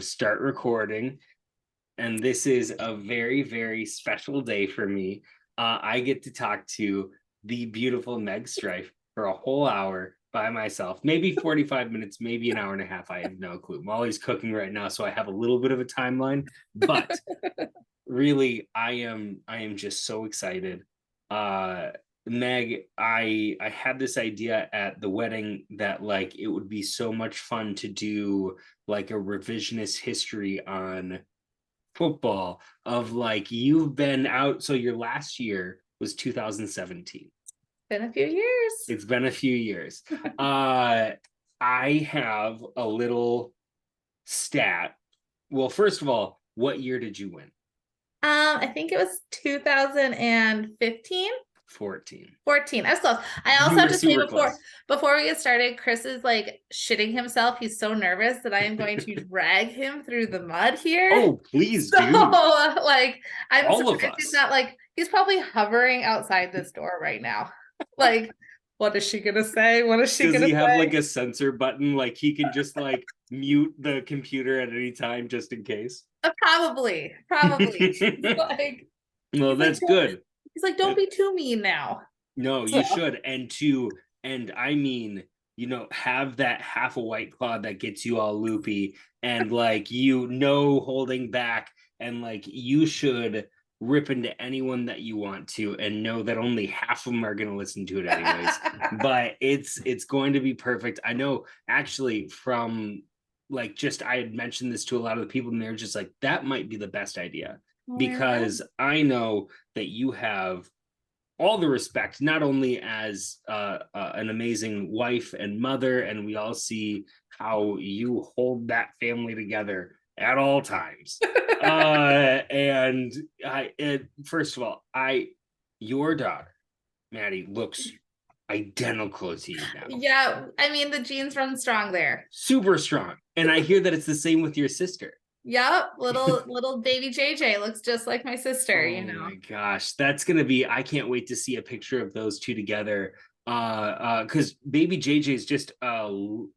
start recording, and this is a very, very special day for me. I get to talk to the beautiful Meg Strife for a whole hour by myself, maybe 45 minutes, maybe an hour and a half. I have no clue. Molly's cooking right now, so I have a little bit of a timeline, but really, I am just so excited. Uh Meg, I had this idea at the wedding that like it would be so much fun to do like a revisionist history on football of like you've been out. So your last year was 2017. Been a few years. It's been a few years. uh I have a little stat. Well, first of all, what year did you win? I think it was 2015. 14. 14. I was close. I also You have were to say super close. before we get started, Chris is like shitting himself. He's so nervous that I am going to drag him through the mud here. Oh, please So do. like I'm All of surprised he's us. not like he's probably hovering outside this door right now. Like, what is she gonna say? What is she Does gonna he have say? like a censor button? Like he can just like mute the computer at any time just in case? Probably. Like Well, he's like, that's good. don't be too mean now. No, So you should. And I mean, have that half a white claw that gets you all loopy and like holding back, and like you should rip into anyone that you want to and know that only half of them are going to listen to it anyways. But it's going to be perfect. I know actually from like just I had mentioned this to a lot of the people and they're just like that might be the best idea because I know that you have all the respect, not only as an amazing wife and mother, and we all see how you hold that family together at all times. First of all, your daughter, Maddie, looks identical to you now. Yeah, I mean the genes run strong there. Super strong. And I hear that it's the same with your sister. Yep, little baby JJ looks just like my sister, Oh my gosh, that's gonna be, I can't wait to see a picture of those two together. Because baby JJ is just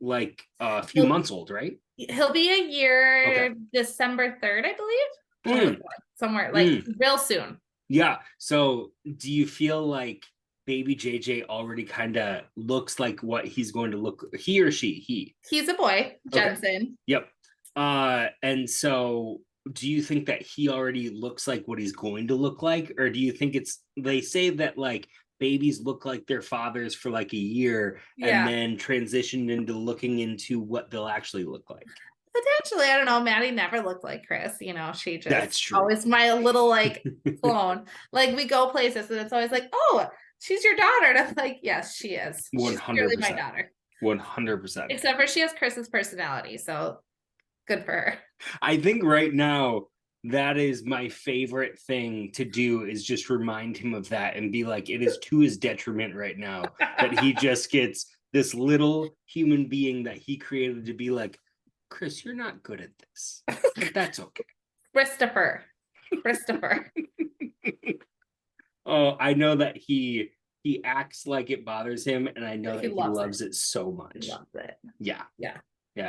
like a few months old, right? He'll be a year Okay. December 3rd, I believe. Somewhere like real soon. Yeah. So do you feel like baby JJ already kind of looks like what he's going to look, he or she? He's a boy, Jensen. Okay. Yep. And so do you think that he already looks like what he's going to look like? Or do you think they say that like babies look like their fathers for like a year and then transition into looking into what they'll actually look like? Potentially, I don't know. Maddie never looked like Chris. She just That's true. Always my little like clone. Like we go places and it's always like, oh, she's your daughter. And I'm like, yes, she is. 100%. She's clearly my daughter. 100%. Except for she has Chris's personality. So good for her. I think right now that is my favorite thing to do is just remind him of that and be like, it is to his detriment right now that he just gets this little human being that he created to be like, Chris, you're not good at this. But that's okay. Christopher. Oh, I know that he acts like it bothers him, and I know that he loves it so much. He loves it. Yeah,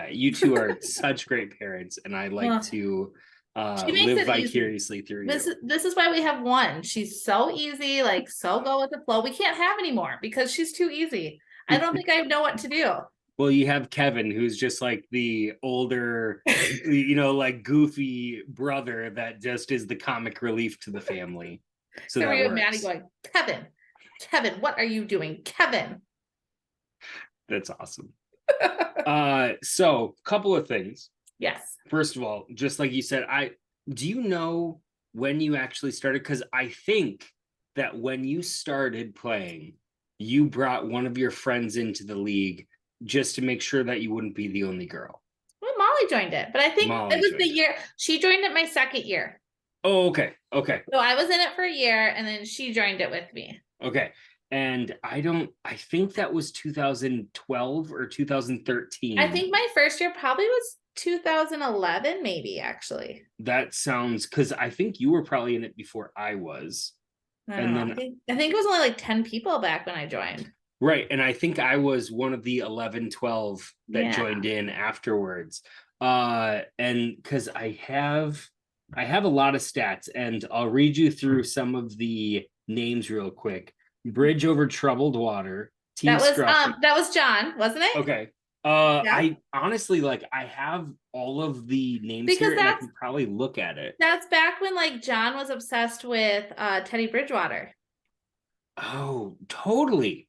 you two are such great parents, and I like to live vicariously through you. This is why we have one. She's so easy, like so go with the flow. We can't have any more because she's too easy. I don't think I know what to do. Well, you have Kevin, who's just like the older, like goofy brother that just is the comic relief to the family. So that works. Maddie going, Kevin, what are you doing, Kevin? That's awesome. So couple of things. Yes. First of all, just like you said, do you know when you actually started? Because I think that when you started playing, you brought one of your friends into the league just to make sure that you wouldn't be the only girl. Well, Molly joined it, but I think it was the year she joined it my second year. Oh, okay. So I was in it for a year and then she joined it with me. Okay. And I think that was 2012 or 2013. I think my first year probably was 2011, maybe actually. That sounds, because I think you were probably in it before I was. I think it was only like 10 people back when I joined. Right. And I think I was one of the 11, 12 that joined in afterwards. And because I have a lot of stats, and I'll read you through some of the names real quick. Bridge over troubled water, Team Scruffy. That was John, wasn't it? Okay. Yeah. I honestly like I have all of the names Because here, and I can probably look at it. that's back when like John was obsessed with Teddy Bridgewater. Oh, totally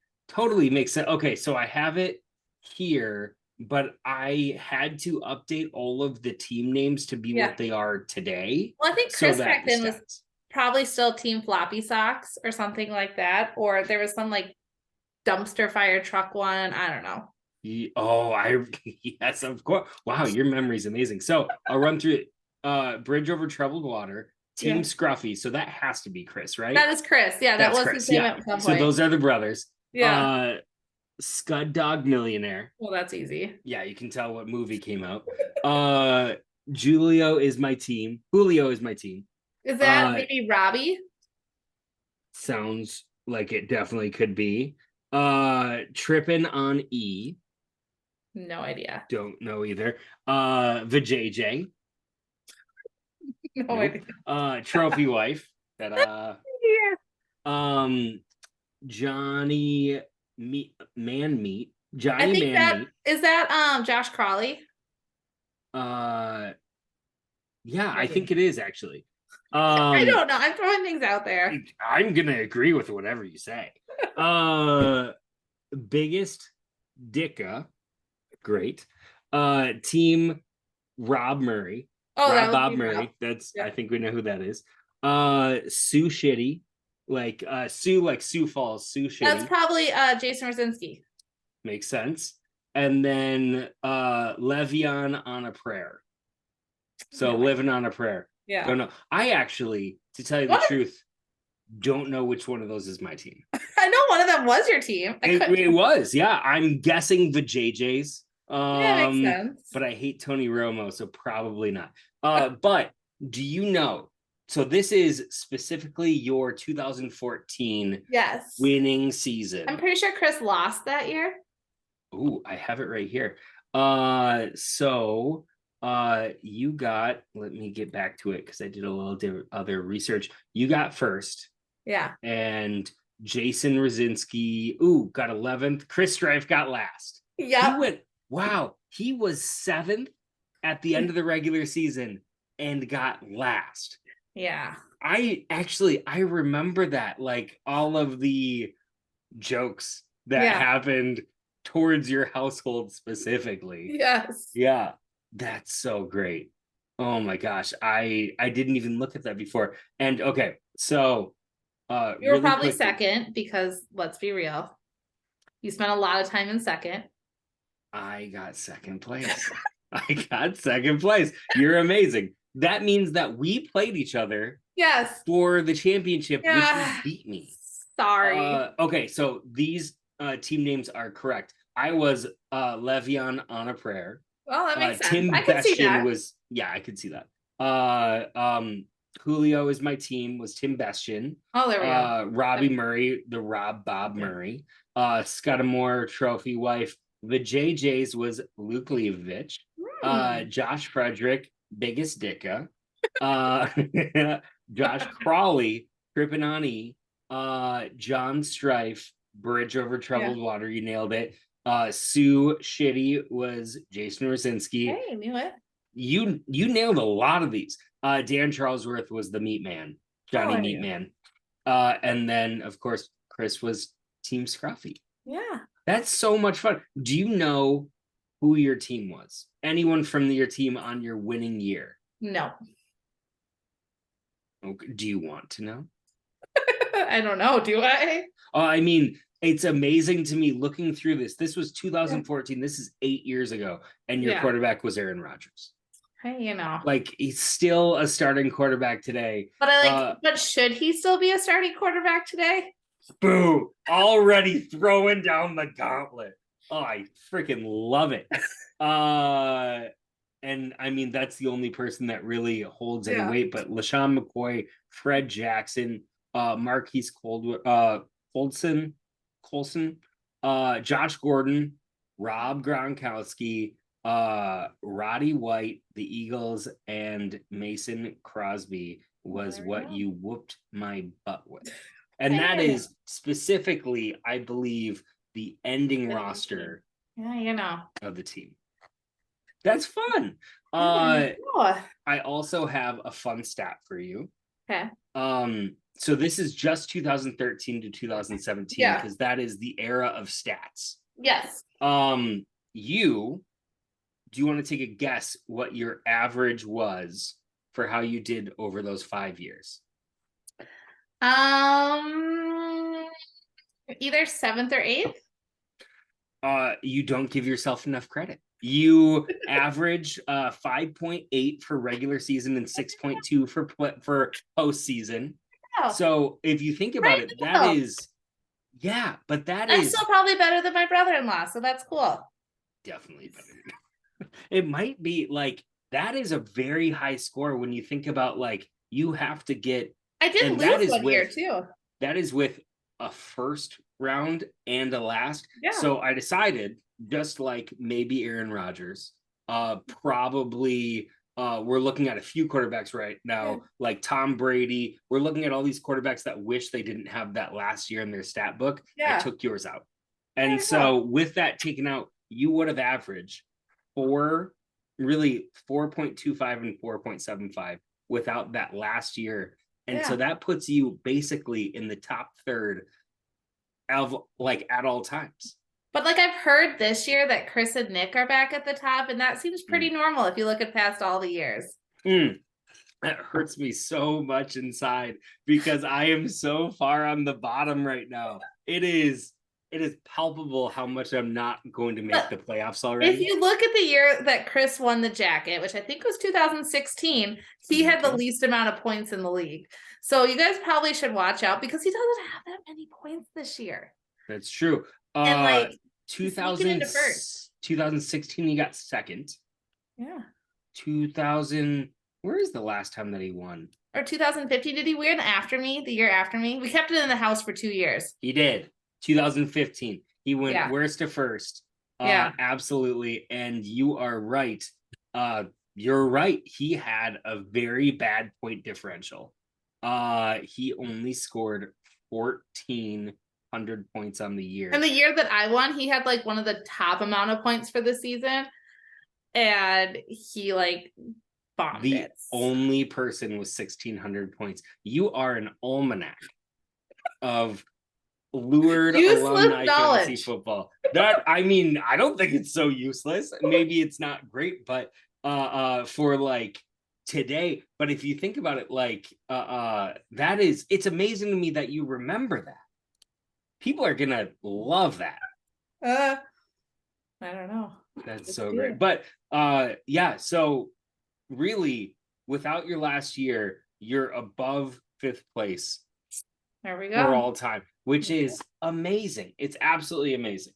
makes sense. Okay, so I have it here, but I had to update all of the team names to be Yeah. what they are today. Well, I think So Chris that back the then was stats. probably still Team Floppy Socks or something like that. Or there was some like dumpster fire truck one. I don't know. Oh, I yes, of course. Wow, your memory's amazing. So I'll run through it. Bridge over troubled water, Team Yeah. Scruffy. So that has to be Chris, right? That is Chris. Yeah, that That's was his Chris. name Yeah. at some So point. those are the brothers. Yeah. Scud Dog Millionaire. Well, that's easy. Yeah, you can tell what movie came out. Julio is my team. Julio is my team. Is that maybe Robbie? Sounds like it definitely could be. Trippin' on E. No idea. Don't know either. Vajayjay. No Nope. idea. Trophy wife. Yeah. Johnny Meat Man Meat. I Johnny think Man Meat. is that Josh Crawley? Yeah, I Maybe. think it is actually. I don't know. I'm throwing things out there. I'm gonna agree with whatever you say. Biggest Dicka, great. Team Rob Murray. Oh, that Rob was Bob me, Murray. Rob. That's Yeah. I think we know who that is. Sue Shitty, like Sioux Falls, Sue Shitty. That's probably Jason Rosinski. Makes sense. And then Le'Veon on a prayer. So living on a prayer. Yeah. Don't know. I actually, to tell you the truth, don't know which one of those is my team. I know one of them was your team. It was, yeah. I'm guessing the JJs. Yeah, makes sense. But I hate Tony Romo, so probably not. But do you know? So this is specifically your 2014 Yes. winning season. I'm pretty sure Chris lost that year. Ooh, I have it right here. So you got, let me get back to it because I did a little other research. You got first. Yeah. And Jason Rosinski, got 11th. Chris Strife got last. Yeah. Wow, he was 7th at the end of the regular season and got last. Yeah. I remember that, like all of the jokes that happened towards your household specifically. Yes. Yeah, that's so great. Oh my gosh, I didn't even look at that before. And okay, so you were really probably quickly, second because let's be real, you spent a lot of time in second. I got second place. You're amazing. That means that we played each other. Yes. For the championship, which you beat me. Sorry. Okay, so these team names are correct. I was Le'Veon on a prayer. Well, that makes sense. Tim I can see that. I could see that. Julio is my team, was Tim Bestian. Oh, there we go. Robbie Murray, the Rob Bob Murray. Scudamore Trophy wife. The JJs was Luke Leibovich. Josh Frederick, biggest Dicka. Josh Crawley, Trippin' on E. John Strife, Bridge over troubled water. You nailed it. Sue Shitty was Jason Rosinski. Hey, knew it. You nailed a lot of these. Dan Charlesworth was the Meat Man, Johnny Meat Man. And then of course Chris was Team Scruffy. Yeah. That's so much fun. Do you know who your team was? Anyone from your team on your winning year? No. Okay. Do you want to know? I don't know. Do I? I mean, it's amazing to me looking through this. This was 2014. This is 8 years ago. And your quarterback was Aaron Rodgers. Hey, like he's still a starting quarterback today. But but should he still be a starting quarterback today? Boo! Already throwing down the gauntlet. Oh, I freaking love it. And I mean, that's the only person that really holds any weight. But LaShawn McCoy, Fred Jackson, Marquise Colson, Josh Gordon, Rob Gronkowski, Roddy White, the Eagles, and Mason Crosby was There we what go. you whooped my butt with. And that Hey. is specifically, I believe, the ending Ending roster Yeah, you know. of the team. That's fun. Oh, I also have a fun stat for you. okay. So this is just 2013 to 2017 Yeah. because that is the era of stats. Yes. You do you want to take a guess what your average was for how you did over those 5 years? Either seventh or eighth. You don't give yourself enough credit. You average 5.8 for regular season and 6.2 for postseason. Oh, So if you think about right it, that now. is but that I'm is still probably better than my brother-in-law, so that's cool. definitely better. It might be like that is a very high score when you think about like you have to get, I did and that lose is one year with too. that is with a first round and a last. Yeah. So I decided, just like maybe Aaron Rodgers, probably we're looking at a few quarterbacks right now, Yeah. like Tom Brady. We're looking at all these quarterbacks that wish they didn't have that last year in their stat book. I Yeah. took yours out. There And you so go. with that taken out, you would have averaged really 4.25 and 4.75 without that last year. And so Yeah. that puts you basically in the top third of like at all times. But like I've heard this year that Chris and Nick are back at the top, and that seems pretty normal if you look at past all the years. That hurts me so much inside because I am so far on the bottom right now. It is palpable how much I'm not going to make But the playoffs if already. you look at the year that Chris won the jacket, which I think was 2016, he had the Okay. least amount of points in the league. So you guys probably should watch out because he doesn't have that many points this year. That's true. And like he's sneaking 2000, into first. 2016, he got second. Yeah. 2000, where is the last time that he won? Or 2015, did he win after me? The year after me? We kept it in the house for 2 years. He did. 2015. He went Yeah. worst to first. Yeah. Absolutely. And you are right. You're right. He had a very bad point differential. He only scored 1,400 points on the year. And the year that I won, he had like one of the top amount of points for the season. And he like bombed The it. only person with 1,600 points. You are an almanac of lured Useless alumni knowledge. fantasy football. That, I mean, I don't think it's so useless. Maybe it's not great, but for like today. But if you think about it, like that is, it's amazing to me that you remember that. People are gonna love that. I don't know. That's Just so do great. it. But yeah, so really, without your last year, you're above fifth place There we for go. all time, which is amazing. It's absolutely amazing.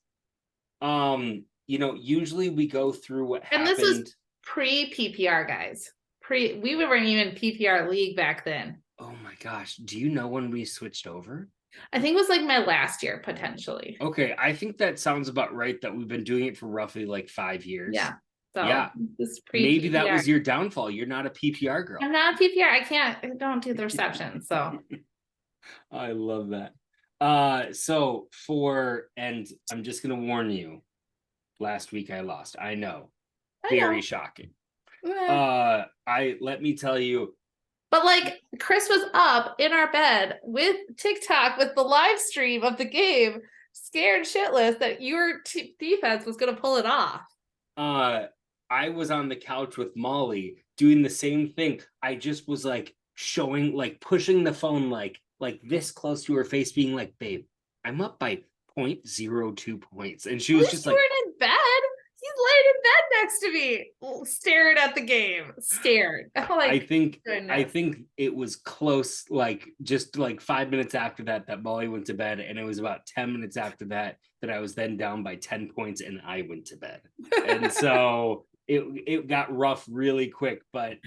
Usually we go through what And happened. this is pre PPR, guys. We weren't even PPR league back then. Oh my gosh. Do you know when we switched over? I think it was like my last year, potentially. Okay, I think that sounds about right, that we've been doing it for roughly like 5 years. Yeah. So yeah. this Maybe that PPR. was your downfall. You're not a PPR girl. I'm not a PPR. I don't do the reception. So I love that. And I'm just gonna warn you, last week I lost. I know. Very shocking. Let me tell you. But like Chris was up in our bed with TikTok with the live stream of the game, scared shitless that your defense was going to pull it off. I was on the couch with Molly doing the same thing. I just was like showing, like pushing the phone like this close to her face, being like, "Babe, I'm up by 0.02 points," and she was just like, "We're in bed." He's laying in bed next to me, staring at the game, scared. I think it was close, like just like 5 minutes after that Molly went to bed, and it was about 10 minutes after that I was then down by 10 points and I went to bed. And so it got rough really quick, but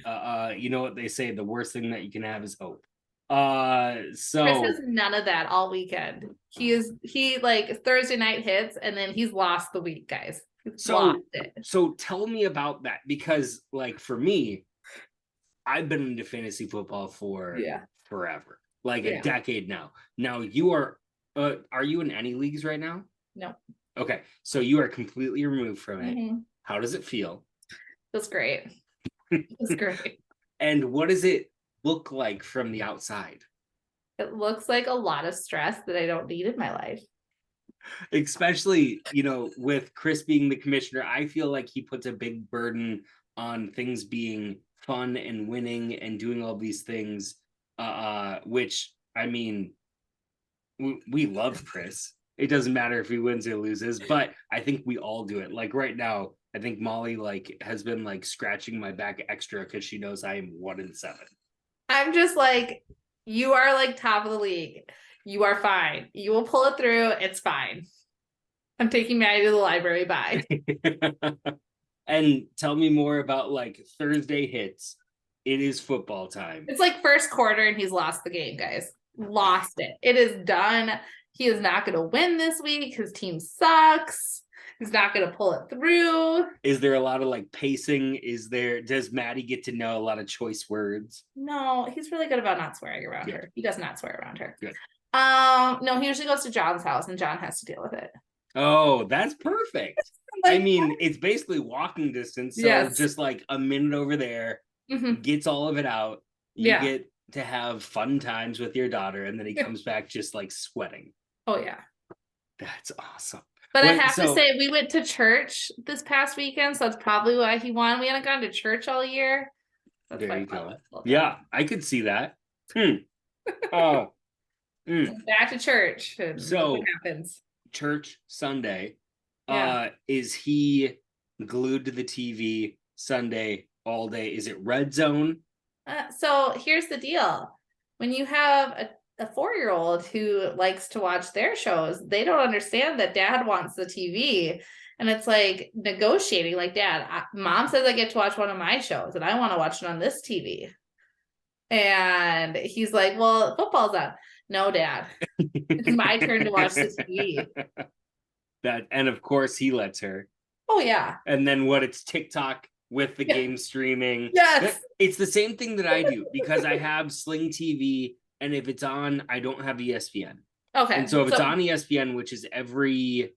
you know what they say, the worst thing that you can have is hope. So Chris has none of that all weekend. He like Thursday night hits and then he's lost the week, guys. Lost it. So tell me about that, because like for me, I've been into fantasy football for forever, like a decade now. Now you are you in any leagues right now? No. Okay, so you are completely removed from it. Mm-hmm. How does it feel? Feels great. It's great. And what does it look like from the outside? It looks like a lot of stress that I don't need in my life. Especially, you know, with Chris being the commissioner, I feel like he puts a big burden on things being fun and winning and doing all these things, which I mean, we love Chris. It doesn't matter if he wins or loses, but I think we all do it. Like right now, I think Molly like has been like scratching my back extra because she knows I am 1-7. I'm just like, you are like top of the league. You are fine. You will pull it through. It's fine. I'm taking Maddie to the library. Bye. And tell me more about like Thursday hits. It is football time. It's like first quarter and he's lost the game, guys. Lost it. It is done. He is not going to win this week. His team sucks. He's not going to pull it through. Is there a lot of like pacing? Does Maddie get to know a lot of choice words? No, he's really good about not swearing around her. He does not swear around her. Good. No, he usually goes to John's house and John has to deal with it. Oh, that's perfect. Like, I mean, it's basically walking distance. So just like a minute over there, gets all of it out. You get to have fun times with your daughter, and then he comes back just like sweating. Oh, yeah. That's awesome. But I have to say, we went to church this past weekend, so that's probably why he won. We hadn't gone to church all year. That's there you go. Yeah, I could see that. Back to church. So what happens? Church Sunday. Is he glued to the TV Sunday all day? Is it Red Zone? So here's the deal. When you have a 4-year-old who likes to watch their shows, they don't understand that dad wants the TV. And it's like negotiating, like, Dad, mom says I get to watch one of my shows and I want to watch it on this TV. And he's like, well, football's on. No, Dad, it's my turn to watch the TV. And of course he lets her. Oh, yeah. And then it's TikTok with the game streaming. Yes. It's the same thing that I do because I have Sling TV, and if it's on, I don't have ESPN. Okay. And so if it's on ESPN, which is every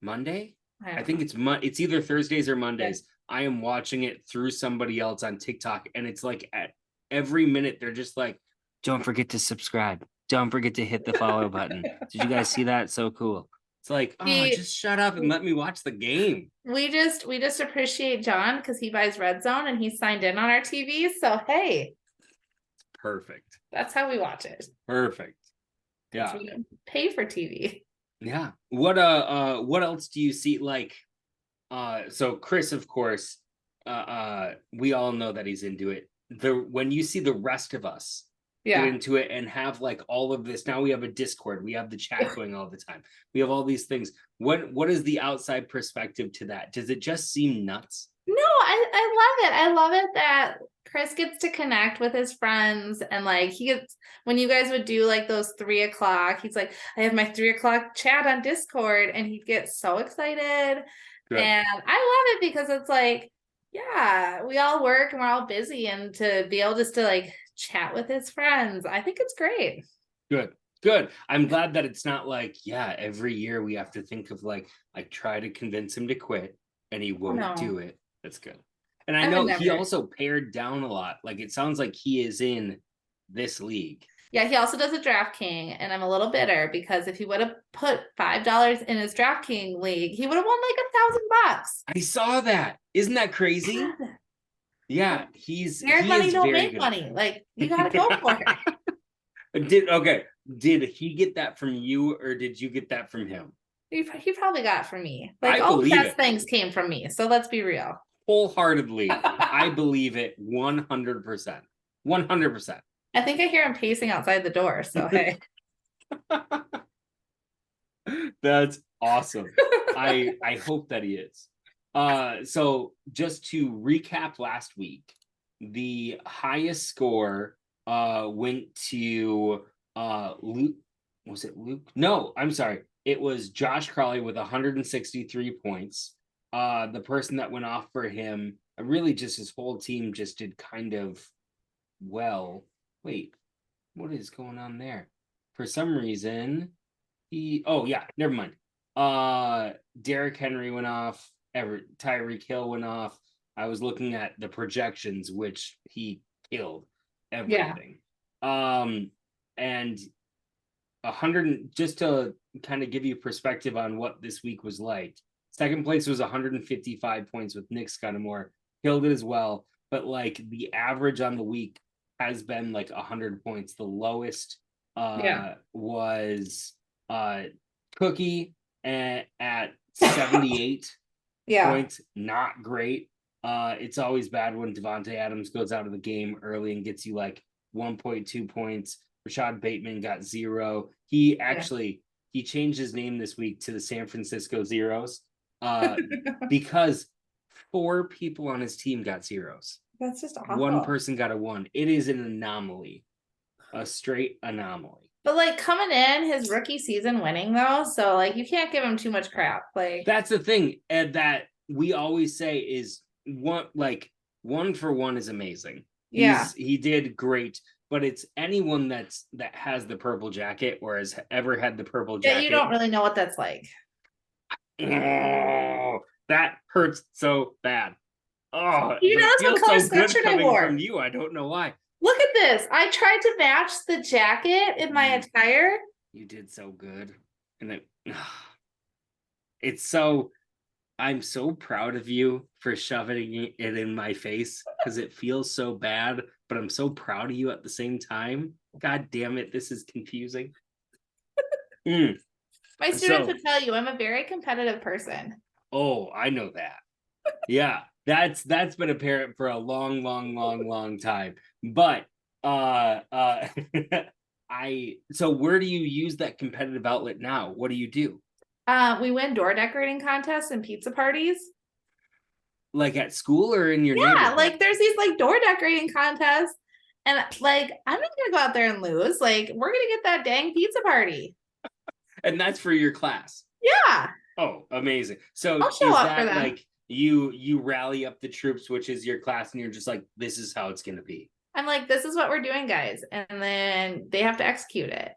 Monday, I think it's either Thursdays or Mondays. I am watching it through somebody else on TikTok, and it's like at every minute they're just like, don't forget to subscribe. Don't forget to hit the follow button. Did you guys see that? So cool. It's like, just shut up and let me watch the game. We just appreciate John because he buys Red Zone and he's signed in on our TV. So hey, perfect. That's how we watch it. Perfect. Yeah. We pay for TV. Yeah. What else do you see? Like, so Chris, of course, we all know that he's into it. When you see the rest of us get into it and have like all of this, now we have a Discord, we have the chat going all the time, we have all these things. What is the outside perspective to that? Does it just seem nuts? No, I love it. I love it that Chris gets to connect with his friends, and like when you guys would do like those 3:00, he's like, I have my 3:00 chat on Discord, and he'd get so excited. Good. And I love it because it's like, yeah, we all work and we're all busy, and to be able just to like chat with his friends, I think it's great. Good. I'm glad that it's not like, every year we have to think of like try to convince him to quit and he won't do it. That's good. And I know he also pared down a lot. Like it sounds like he is in this league. Yeah, he also does a DraftKings, and I'm a little bitter because if he would have put $5 in his DraftKings league, he would have won like $1,000. I saw that. Isn't that crazy? Yeah, Scared money don't make money. Like you gotta go for it. Did he get that from you, or did you get that from him? He probably got it from me. Like all the best things came from me. So let's be real. Wholeheartedly, I believe it 100%. 100%. I think I hear him pacing outside the door. So hey. That's awesome. I hope that he is. So just to recap last week, the highest score went to Luke. Was it Luke? No, I'm sorry. It was Josh Crawley with 163 points. the person that went off for him, really just his whole team just did kind of well. Wait, what is going on there? For some reason, never mind. Derrick Henry went off, Tyreek Hill went off. I was looking at the projections, which he killed everything. And 100, just to kind of give you perspective on what this week was like. Second place was 155 points with Nick Scudamore, killed it as well. But like the average on the week has been like 100 points. The lowest was Cookie at 78 points. Not great. It's always bad when Devontae Adams goes out of the game early and gets you like 1.2 points. Rashad Bateman got 0. He actually he changed his name this week to the San Francisco Zeros because 4 people on his team got 0s. That's just awful. 1 person got a 1. It is an anomaly, a straight anomaly. But like coming in his rookie season winning though, so like you can't give him too much crap. Like that's the thing, and that we always say is one for one is amazing. He did great, but it's anyone that has the purple jacket or has ever had the purple jacket. Yeah, you don't really know what that's like. Oh, that hurts so bad. Oh, you know, that's what color sweatshirt I wore. From you, I don't know why. Look at this. I tried to match the jacket in my attire. You did so good. And it's so, I'm so proud of you for shoving it in my face because it feels so bad, but I'm so proud of you at the same time. God damn it, this is confusing. My students would tell you I'm a very competitive person. Oh, I know that. Yeah, that's been apparent for a long time. But so where do you use that competitive outlet now? What do you do? We win door decorating contests and pizza parties. Like at school or in your neighborhood? Like there's these like door decorating contests, and like I'm not gonna go out there and lose. Like we're gonna get that dang pizza party. And that's for your class. Yeah. Oh, amazing. So I'll show up for that. Like you rally up the troops, which is your class, and you're just like, this is how it's gonna be. I'm like, this is what we're doing, guys. And then they have to execute it.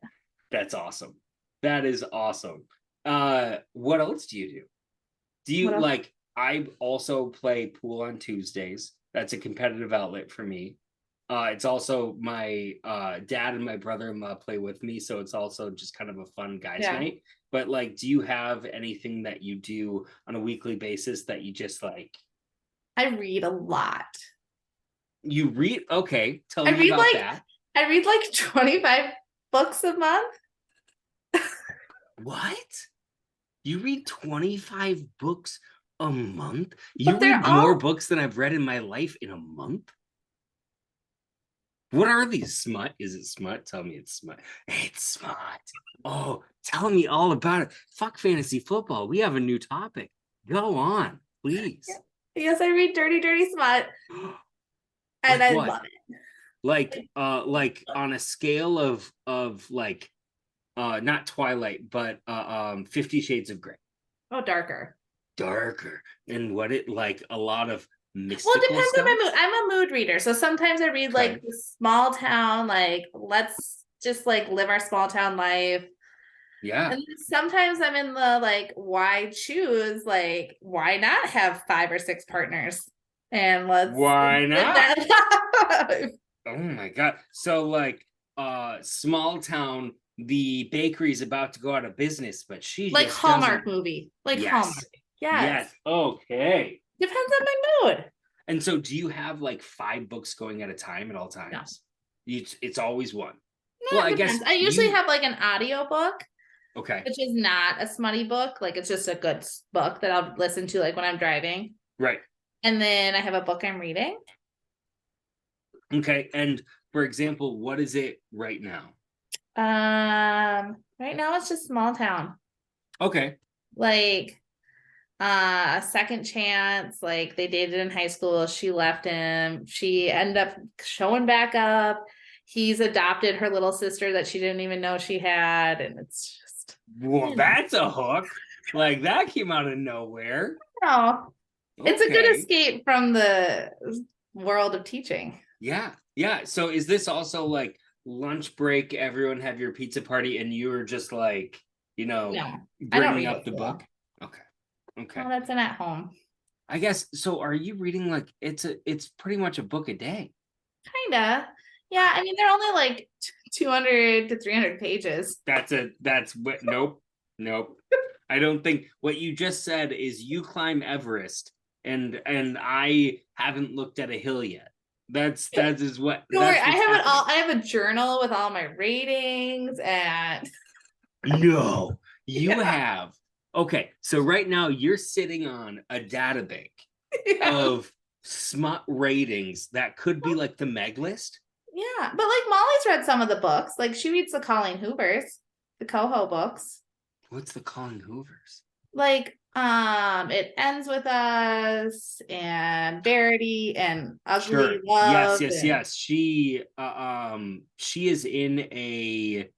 That's awesome. That is awesome. What else do you do? Do you like, I also play pool on Tuesdays. That's a competitive outlet for me. It's also my dad and my brother-in-law play with me, so it's also just kind of a fun guys night. But like, do you have anything that you do on a weekly basis that you just like? I read a lot. You read? Okay, tell me about that. I read like 25 books a month. What? You read 25 books a month? You read more books than I've read in my life in a month? What are these? Smut? Is it smut? Tell me it's smut. It's smut. Oh, tell me all about it. Fuck fantasy football. We have a new topic. Go on, please. Yes, I read dirty smut. And I love it. Like on a scale of like not Twilight, but 50 Shades of Grey. Oh, darker. And what it like a lot of mystical well, it depends stuff? on my mood. I'm a mood reader, so sometimes I read like the small town, like let's just like live our small town life. Yeah. And sometimes I'm in the like why choose, like why not have 5 or 6 partners, and why not? Oh my god. So like small town, the bakery's about to go out of business, but she like just Hallmark movie, like Hallmark. Yes. Okay. Depends on my mood. And so do you have like 5 books going at a time at all times? No. It's always one. No, well, I guess I usually have like an audio book. Okay. Which is not a smutty book. Like it's just a good book that I'll listen to like when I'm driving. Right. And then I have a book I'm reading. Okay. And for example, what is it right now? Right now it's just Small Town. Okay. Like a second chance, like they dated in high school, she left him, she ended up showing back up, he's adopted her little sister that she didn't even know she had, and it's just that's a hook. Like that came out of nowhere. No, it's a good Okay. escape from the world of teaching. Yeah. Yeah. So is this also like lunch break, everyone have your pizza party, and you were just like, No, I don't bringing read up at the book? school. Okay. Okay. No, that's an at home. I guess so. Are you reading like it's pretty much a book a day? Kinda. Yeah, I mean they're only like 200 to 300 pages. That's what nope. Nope. I don't think what you just said is you climb Everest and I haven't looked at a hill yet. That is what Don't worry, that's I what's have it all. happening. I have a journal with all my ratings and No, you yeah, have. Okay, so right now you're sitting on a data bank yeah, of smut ratings that could be like the Meg list. yeah. But like Molly's read some of the books. Like she reads the Colleen Hoovers, the Coho books. What's the Colin Hoovers? Like It Ends With Us and Verity and Ugly Sure. Yes, Love yes, and yes. She is in a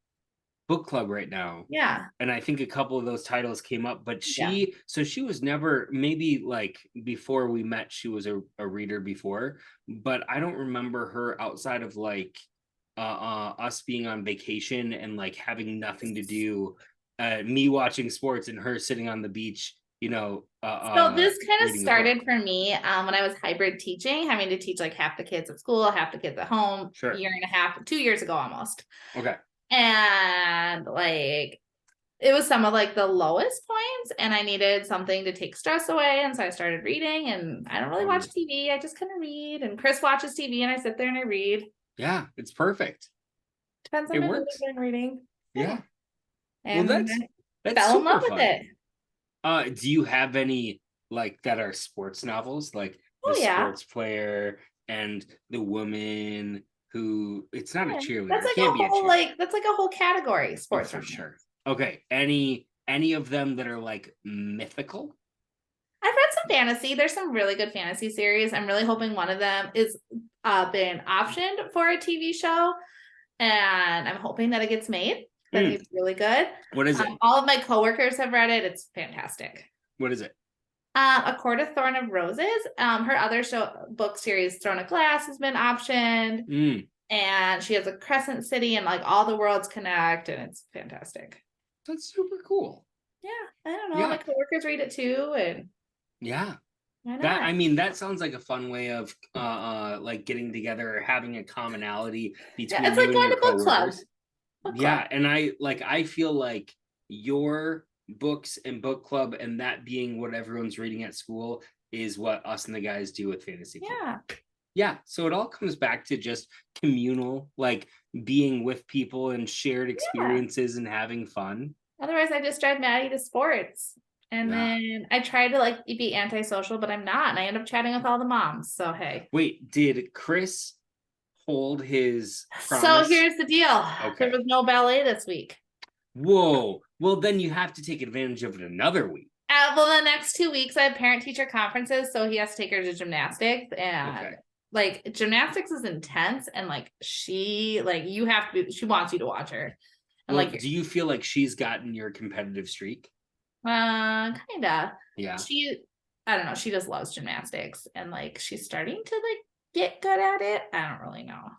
book club right now. yeah, And I think a couple of those titles came up, but yeah. she was never, maybe like before we met, she was a reader before, but I don't remember her outside of like us being on vacation and like having nothing to do, me watching sports and her sitting on the beach, So this kind of reading the book. started for me when I was hybrid teaching, having to teach like half the kids at school, half the kids at home, Sure. year and a half, 2 years ago almost. Okay. And like it was some of like the lowest points, and I needed something to take stress away. And so I started reading, and I don't really watch Totally. TV. I just kind of read. And Chris watches TV, and I sit there and I read. Yeah, it's perfect. Depends on It my mood works. when I'm reading. Yeah. Yeah. Well, And I that's fell in super love with fun. it. Do you have any like that are sports novels, like the Oh yeah. sports player and the woman who it's not a Yeah. cheerleader, That's it like can't a be a whole cheerleader. that's like a whole category, Oh, sports for romance. sure. Okay. Any of them that are like mythical? I've read some fantasy. There's some really good fantasy series. I'm really hoping one of them is been optioned for a TV show, and I'm hoping that it gets made. I think Mm, it's really good. what is it? All of my coworkers have read it. It's fantastic. What is it? A Court of Thorn of Roses. Her other show book series, Throne of Glass, has been optioned, Mm, and she has a Crescent City, and like all the worlds connect, and it's fantastic. that's super cool. Yeah, I don't know. My Yeah. coworkers read it too, and Yeah. why That not? I mean that sounds like a fun way of like getting together or having a commonality Yeah, between it's you like and going your to book club. coworkers. Book club. Yeah, and I feel like your books and book club and that being what everyone's reading at school is what us and the guys do with fantasy club. Yeah. Yeah, so it all comes back to just communal, like being with people and shared Yeah. experiences and having fun. Otherwise, I just drive Maddie to sports. And Yeah. then I try to like be antisocial, but I'm not. And I end up chatting with all the moms. So hey. Wait, did Chris hold his So promise? here's the deal. There Okay. was no ballet this week. Whoa. Well, then you have to take advantage of it another week. Well, the next 2 weeks I have parent teacher conferences, so he has to take her to gymnastics, and Okay. like gymnastics is intense, and like you have to be. She wants you to watch her, and Well, like do you feel like she's gotten your competitive streak? kinda. Yeah. I don't know. She just loves gymnastics, and like she's starting to like get good at it. I don't really know,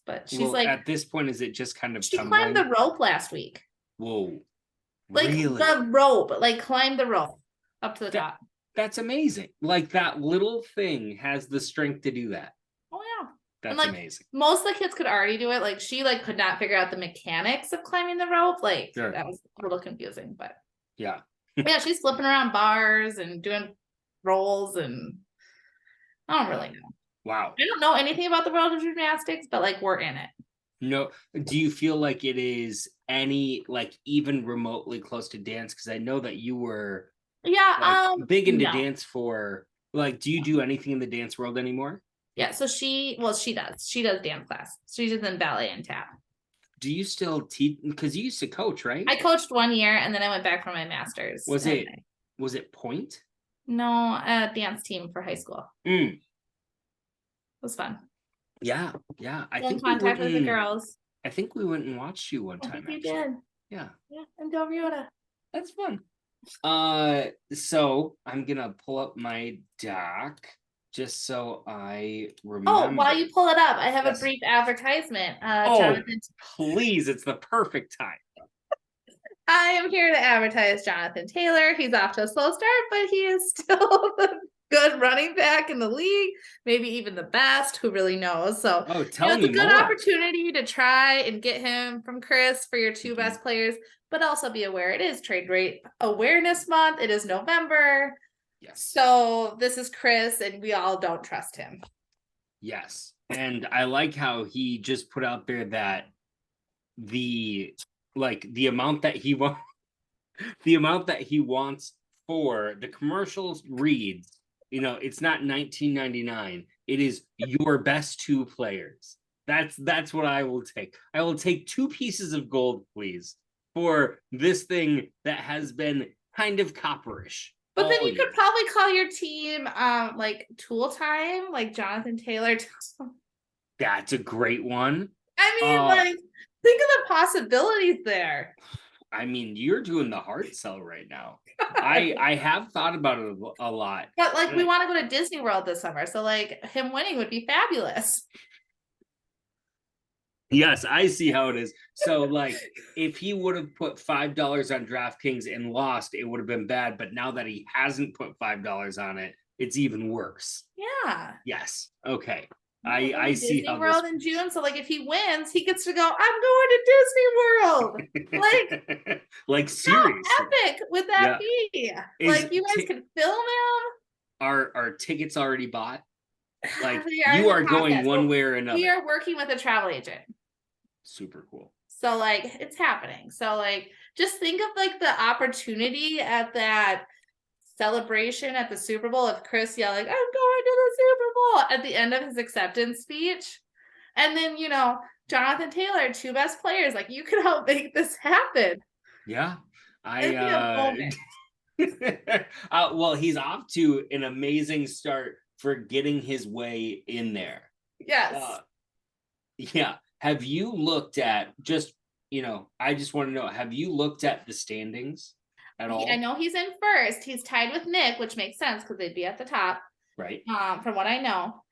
but she's Well, like at this point, is it just kind of she climbed the tumbling? rope last week, Whoa. like Really? the rope, like climbed the rope up to the That top. that's amazing. Like that little thing has the strength to do that. Oh yeah. And That's like amazing. most of the kids could already do it. Like she like could not figure out the mechanics of climbing the rope. Like Sure. that was a little confusing, but Yeah. yeah, she's flipping around bars and doing rolls, and I don't really know. Wow. I don't know anything about the world of gymnastics, but like we're in it. No, do you feel like it is any like even remotely close to dance? Because I know that you were Yeah, like big into no. dance for like, do you do anything in the dance world anymore? Yeah, so she does. She does dance class. She's in ballet and tap. Do you still teach? Because you used to coach, right? I coached 1 year and then I went back for my master's. Was And it point? no, a dance team for high school. Mm, It was fun. yeah, yeah. Still in contact with the girls. I think we went and watched you one I think time you actually. did. Yeah, Yeah, in Del Riota. that's fun. So I'm gonna pull up my doc just so I Oh, remember. while you pull it up, I have a Yes. brief advertisement. Oh, Jonathan, please, it's the perfect time. I am here to advertise Jonathan Taylor. He's off to a slow start, but he is still a good running back in the league, maybe even the best, who really knows. So, Oh, you know, tell it's a me good more. opportunity to try and get him from Chris for your two Mhm. best players, but also be aware it is trade rate awareness month. It is November. Yes. So this is Chris, and we all don't trust him. Yes. And I like how he just put out there that the the amount that he wants the amount that he wants for the commercials reads, it's not 19.99. It is your best two players. That's what I will take. I will take 2 pieces of gold, please, for this thing that has been kind of copperish. But then all you year. could probably call your team like Tool Time, like Jonathan Taylor. That's a great one. I mean, like, think of the possibilities there. I mean, you're doing the hard sell right now. I have thought about it a lot. But like, we want to go to Disney World this summer, so like him winning would be fabulous. Yes, I see how it is. So, if he would have put $5 on DraftKings and lost, it would have been bad. But now that he hasn't put $5 on it, it's even worse. Yeah. Yes. Okay. We'll go I to see Disney how World this. in June. So like, if he wins, he gets to go. I'm going to Disney World. Like, seriously. how epic would that be? Like, you guys could film him. Are tickets already bought? Like, We are in you the are going process. one way or another. We are working with a travel agent. Super cool. So like, it's happening. So like, just think of like the opportunity at that celebration at the Super Bowl of Chris yelling, "I'm going to the Super Bowl" at the end of his acceptance speech. And then, you know, Jonathan Taylor, two best players, like, you could help make this happen. Yeah. It'd be a moment. Well, he's off to an amazing start for getting his way in there. Yes. Yeah. Have you looked at I just want to know, have you looked at the standings at all? I know he's in first. He's tied with Nick, which makes sense because they'd be at the top. Right. From what I know.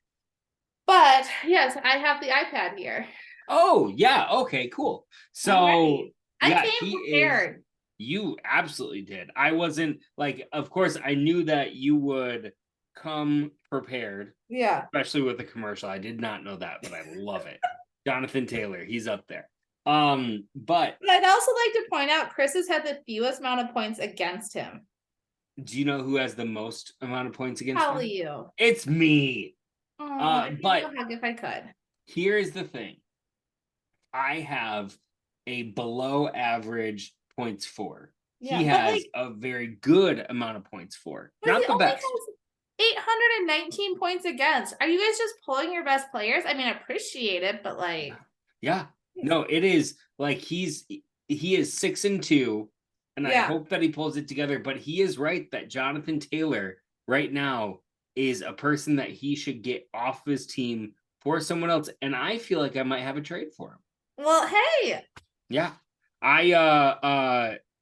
But yes, I have the iPad here. Oh, yeah. Okay, cool. So I came prepared. You absolutely did. I wasn't of course, I knew that you would come prepared. Yeah. Especially with the commercial. I did not know that, but I love it. Jonathan Taylor, he's up there. But I'd also like to point out Chris has had the fewest amount of points against him. Do you know who has the most amount of points against him? Probably you. It's me. I'd give you a hug if I could. Here's the thing. I have a below average points for. Yeah, he has a very good amount of points for. Not the best. 819 points against. Are you guys just pulling your best players? I mean, I appreciate it, but like, yeah, no, it is like he is 6-2, and I hope that he pulls it together. But he is right that Jonathan Taylor right now is a person that he should get off his team for someone else, and I feel like I might have a trade for him. Well, hey. Yeah,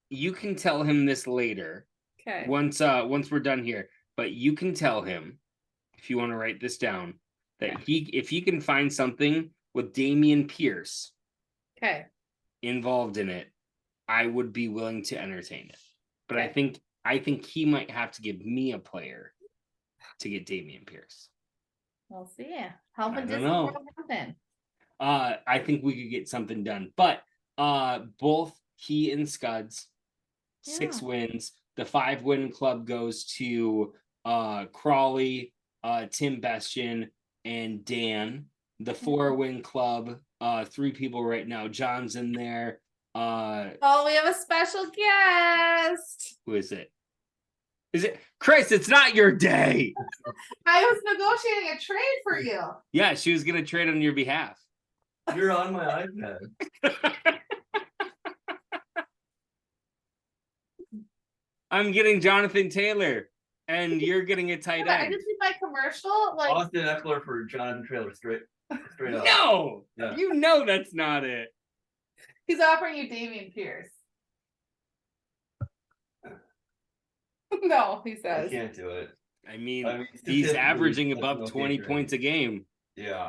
you can tell him this later. Okay. Once we're done here. But you can tell him, if you want to write this down, that if he can find something with Dameon Pierce involved in it, I would be willing to entertain it. But I think he might have to give me a player to get Dameon Pierce. We'll see. Help him happen. I think we could get something done. But both he and Scuds, 6 wins. The 5-win club goes to Crawley, Tim Bestian, and Dan. The 4-win club, 3 people right now. John's in there. We have a special guest. Who is it? Is it Chris? It's not your day. I was negotiating a trade for you. Yeah, she was gonna trade on your behalf. You're on my iPad. I'm getting Jonathan Taylor, and you're getting a tight end. I just did my commercial. Like Austin Eckler for Jonathan Taylor, straight up. No, you know that's not it. He's offering you Dameon Pierce. No, he I says. can't do it. I mean, he's statistically, averaging that's above an okay 20 trade. points a game. Yeah,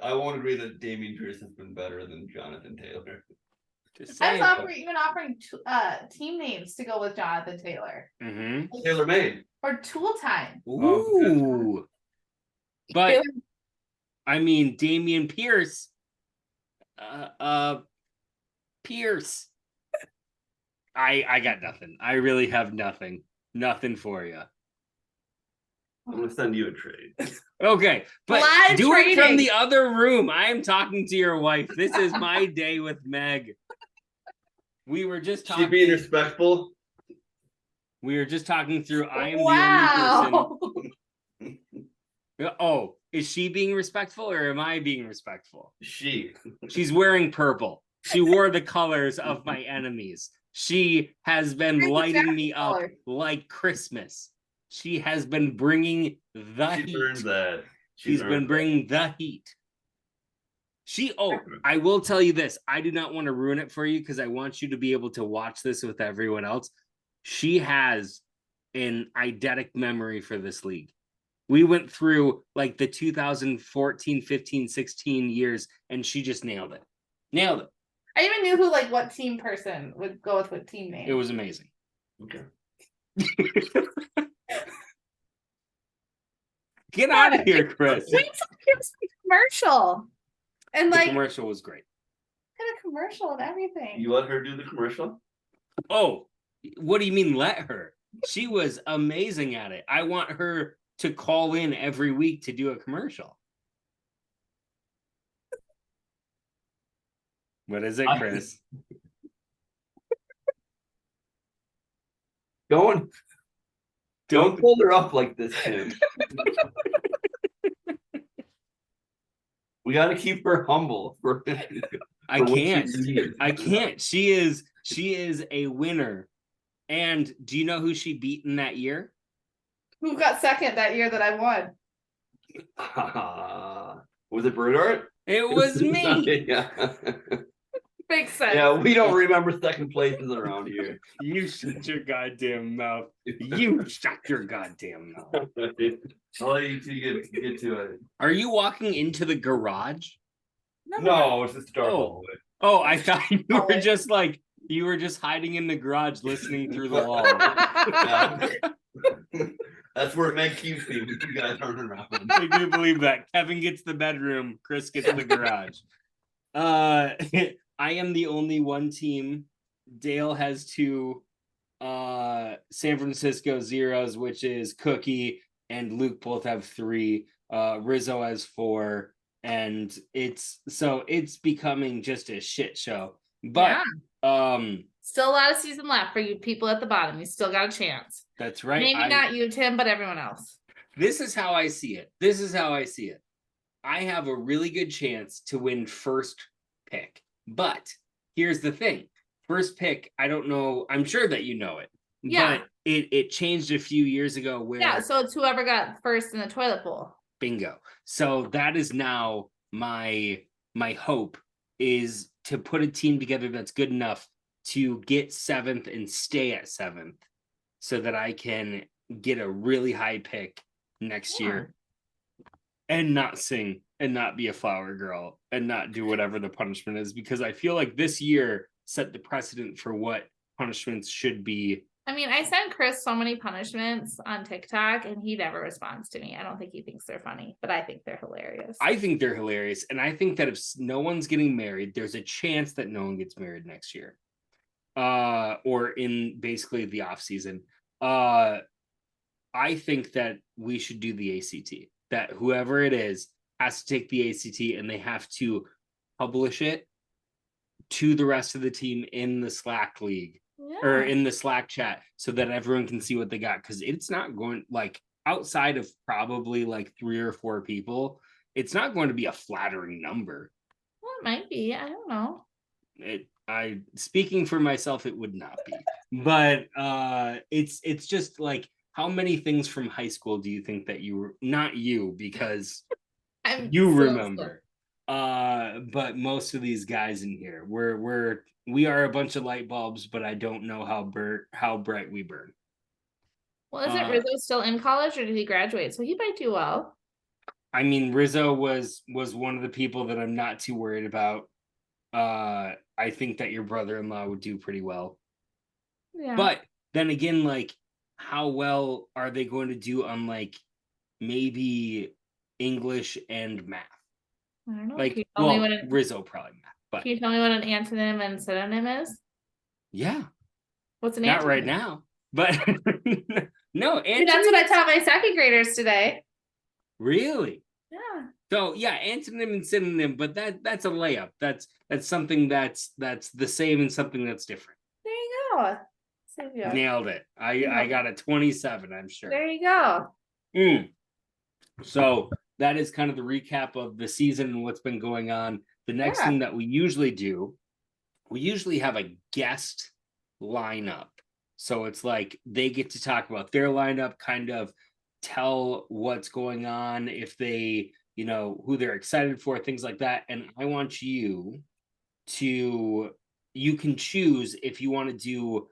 I won't agree that Damian Pierce has been better than Jonathan Taylor. Just I was saying. offering team names to go with Jonathan Taylor. Mm-hmm. Taylor made. Or Tool Time. Ooh. But I mean, Damian Pierce. Pierce. I got nothing. I really have nothing. Nothing for you. I'm gonna send you a trade. Okay, but Live do it from trading. the other room. I am talking to your wife. This is my day with Meg. We were just She talking. being respectful. We were just talking through. I am Wow. the only person. Oh, is she being respectful or am I being respectful? She's wearing purple. She wore the colors of my enemies. She has been lighting me up like Christmas. She has been bringing the She heat. earned that. She's been bringing the heat. I will tell you this. I do not want to ruin it for you because I want you to be able to watch this with everyone else. She has an eidetic memory for this league. We went through like the 2014, 15, 16 years, and she just nailed it. Nailed it. I even knew who, like, what team person would go with what team name. It was amazing. Okay. Get out of here, Chris. It's a commercial. And The like commercial was great. kind of commercial and everything. You let her do the commercial? Oh, what do you mean let her? She was amazing at it. I want her to call in every week to do a commercial. What is it, Chris? Don't pull her up like this, Tim. We got to keep her humble. I can't. She is a winner. And do you know who she beat in that year? Who got second that year that I won? Was it Bernard? It was me. Yeah. Makes sense. Yeah, we don't remember second places around here. You shut your goddamn mouth. You shut your goddamn mouth. I'll let you two get to it. Are you walking into the garage? No, it's just dark. Oh, I thought you were just like you were just hiding in the garage listening through the wall. That's where Meg keeps me when you guys aren't around. I do believe that. Kevin gets the bedroom, Chris gets the garage. I am the only one team. Dale has two San Francisco zeros, which is Cookie and Luke both have three. Rizzo has four, and it's becoming just a shit show. But still a lot of season left for you people at the bottom. You still got a chance. That's right. Maybe not you, Tim, but everyone else. This is how I see it. I have a really good chance to win first pick. But here's the thing. First pick, I don't know. I'm sure that you know it. Yeah. But it changed a few years ago where Yeah, so it's whoever got first in the toilet bowl. Bingo. So that is now my hope is to put a team together that's good enough to get seventh and stay at seventh so that I can get a really high pick next year and not sing and not be a flower girl and not do whatever the punishment is, because I feel like this year set the precedent for what punishments should be. I mean, I sent Chris so many punishments on TikTok and he never responds to me. I don't think he thinks they're funny, but I think they're hilarious. I think they're hilarious. And I think that if no one's getting married, there's a chance that no one gets married next year. Or in basically the off season. I think that we should do the ACT, that whoever it is has to take the ACT and they have to publish it to the rest of the team in the Slack league or in the Slack chat so that everyone can see what they got. Cause it's not going like outside of probably like 3 or 4 people, it's not going to be a flattering number. Well, it might be. I don't know. Speaking for myself, it would not be, but it's just like, how many things from high school do you think that you were, not you, because you remember, but most of these guys in here, we are a bunch of light bulbs, but I don't know how bright we burn. Well, isn't Uh, Rizzo still in college or did he graduate? So he might do well. I mean, Rizzo was one of the people that I'm not too worried about. I think that your brother-in-law would do pretty well. Yeah. But then again, like, how well are they going to do on like maybe English and math? I don't know. Like, Can you tell me well, what an, Rizzo probably math, but can you tell me what an antonym and synonym is? yeah, What's an not right antonym? now. But no, See, that's what I antonyms, taught my second graders today. really. Yeah. So yeah, antonym and synonym, but that's a layup. That's something that's the same and something that's different. There you go. Save you. Nailed it. I Yeah. got a 27, I'm sure. There you go. So that is kind of the recap of the season and what's been going on. The next Yeah. thing that we usually do, we usually have a guest lineup. So it's like they get to talk about their lineup, kind of tell what's going on, if they, who they're excited for, things like that. And I want you can choose if you want to do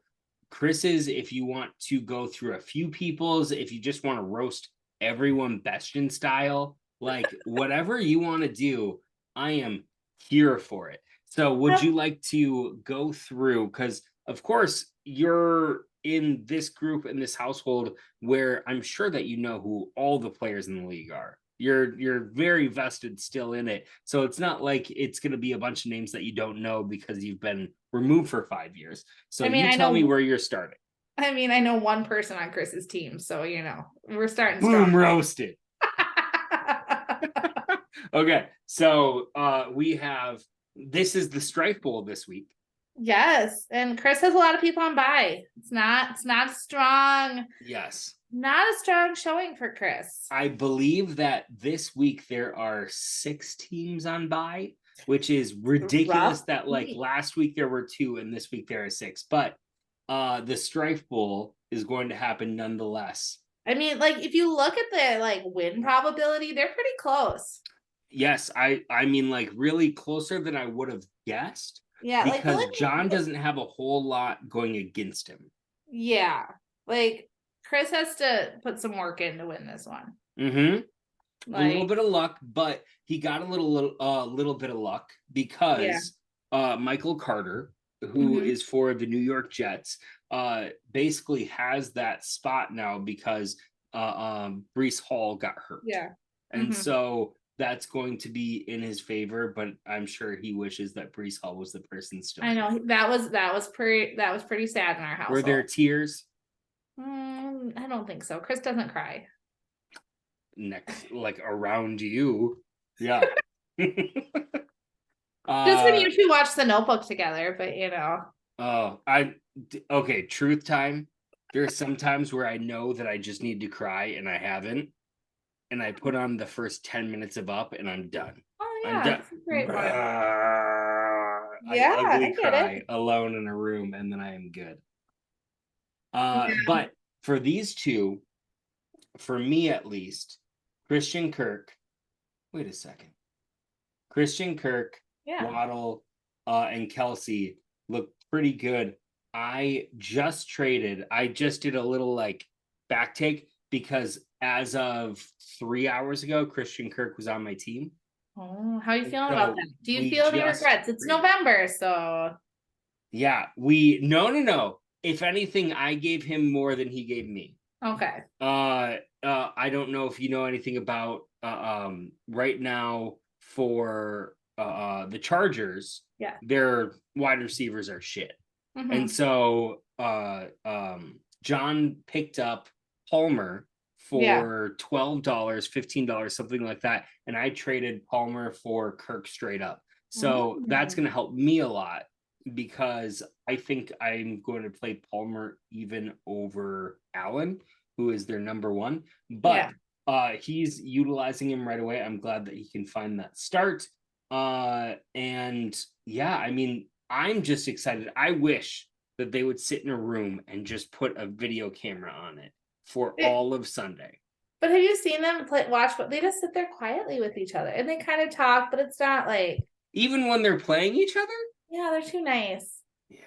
Chris's, if you want to go through a few people's, if you just want to roast everyone Bestian style, like whatever you want to do, I am here for it. So would you like to go through, because of course you're in this group, in this household, where I'm sure that you know who all the players in the league are. You're very vested still in it. So it's not like it's going to be a bunch of names that you don't know because you've been removed for 5 years. So I mean, you I tell know- me where you're starting. I mean, I know one person on Chris's team, so we're starting Boom, strong. roasted. Okay, so we have, this is the Strife Bowl this week. Yes, and Chris has a lot of people on bye. It's not strong. Yes. Not a strong showing for Chris. I believe that this week there are 6 teams on bye, which is ridiculous. Rough That like week. last week there were 2 and this week there are 6. But the Strife Bowl is going to happen nonetheless. I mean, like if you look at the like win probability, they're pretty close. Yes, I mean like really closer than I would have guessed. Yeah, because like John doesn't have a whole lot going against him. Yeah, like Chris has to put some work in to win this one. A little Like, bit of luck, but he got a little bit of luck because Michael Carter, who is for the New York Jets, basically has that spot now because Breece Hall got hurt. Yeah. And so that's going to be in his favor, but I'm sure he wishes that Breece Hall was the person still. I know that was pretty sad in our house. Were there tears? I don't think so. Chris doesn't cry. Next, like around you. Yeah. Just when you two watch The Notebook together, but Oh, okay, truth time. There are some times where I know that I just need to cry and I haven't. And I put on the first 10 minutes of Up and I'm done. Oh yeah, I'm done. that's a great one. I Yeah, ugly I get cry it. alone in a room and then I am good. But for these two, for me at least, Christian Kirk. Wait a second. Christian Kirk, Waddle, and Kelsey look pretty good. I just did a little like back take because as of 3 hours ago, Christian Kirk was on my team. Oh, how are you feeling about that? Do you we feel any just regrets? It's agreed. November, so Yeah, no. If anything, I gave him more than he gave me. okay. I don't know if you know anything about right now for the Chargers. Yeah. Their wide receivers are shit. Mhm. And so John picked up Palmer for $12, $15, something like that. And I traded Palmer for Kirk straight up. So that's going to help me a lot because I think I'm going to play Palmer even over Allen, who is their number one. But he's utilizing him right away. I'm glad that he can find that start. And yeah, I mean, I'm just excited. I wish that they would sit in a room and just put a video camera on it for all of Sunday. But have you seen them watch? But they just sit there quietly with each other and they kind of talk, but it's not like even when they're playing each other. Yeah, they're too nice. Yeah,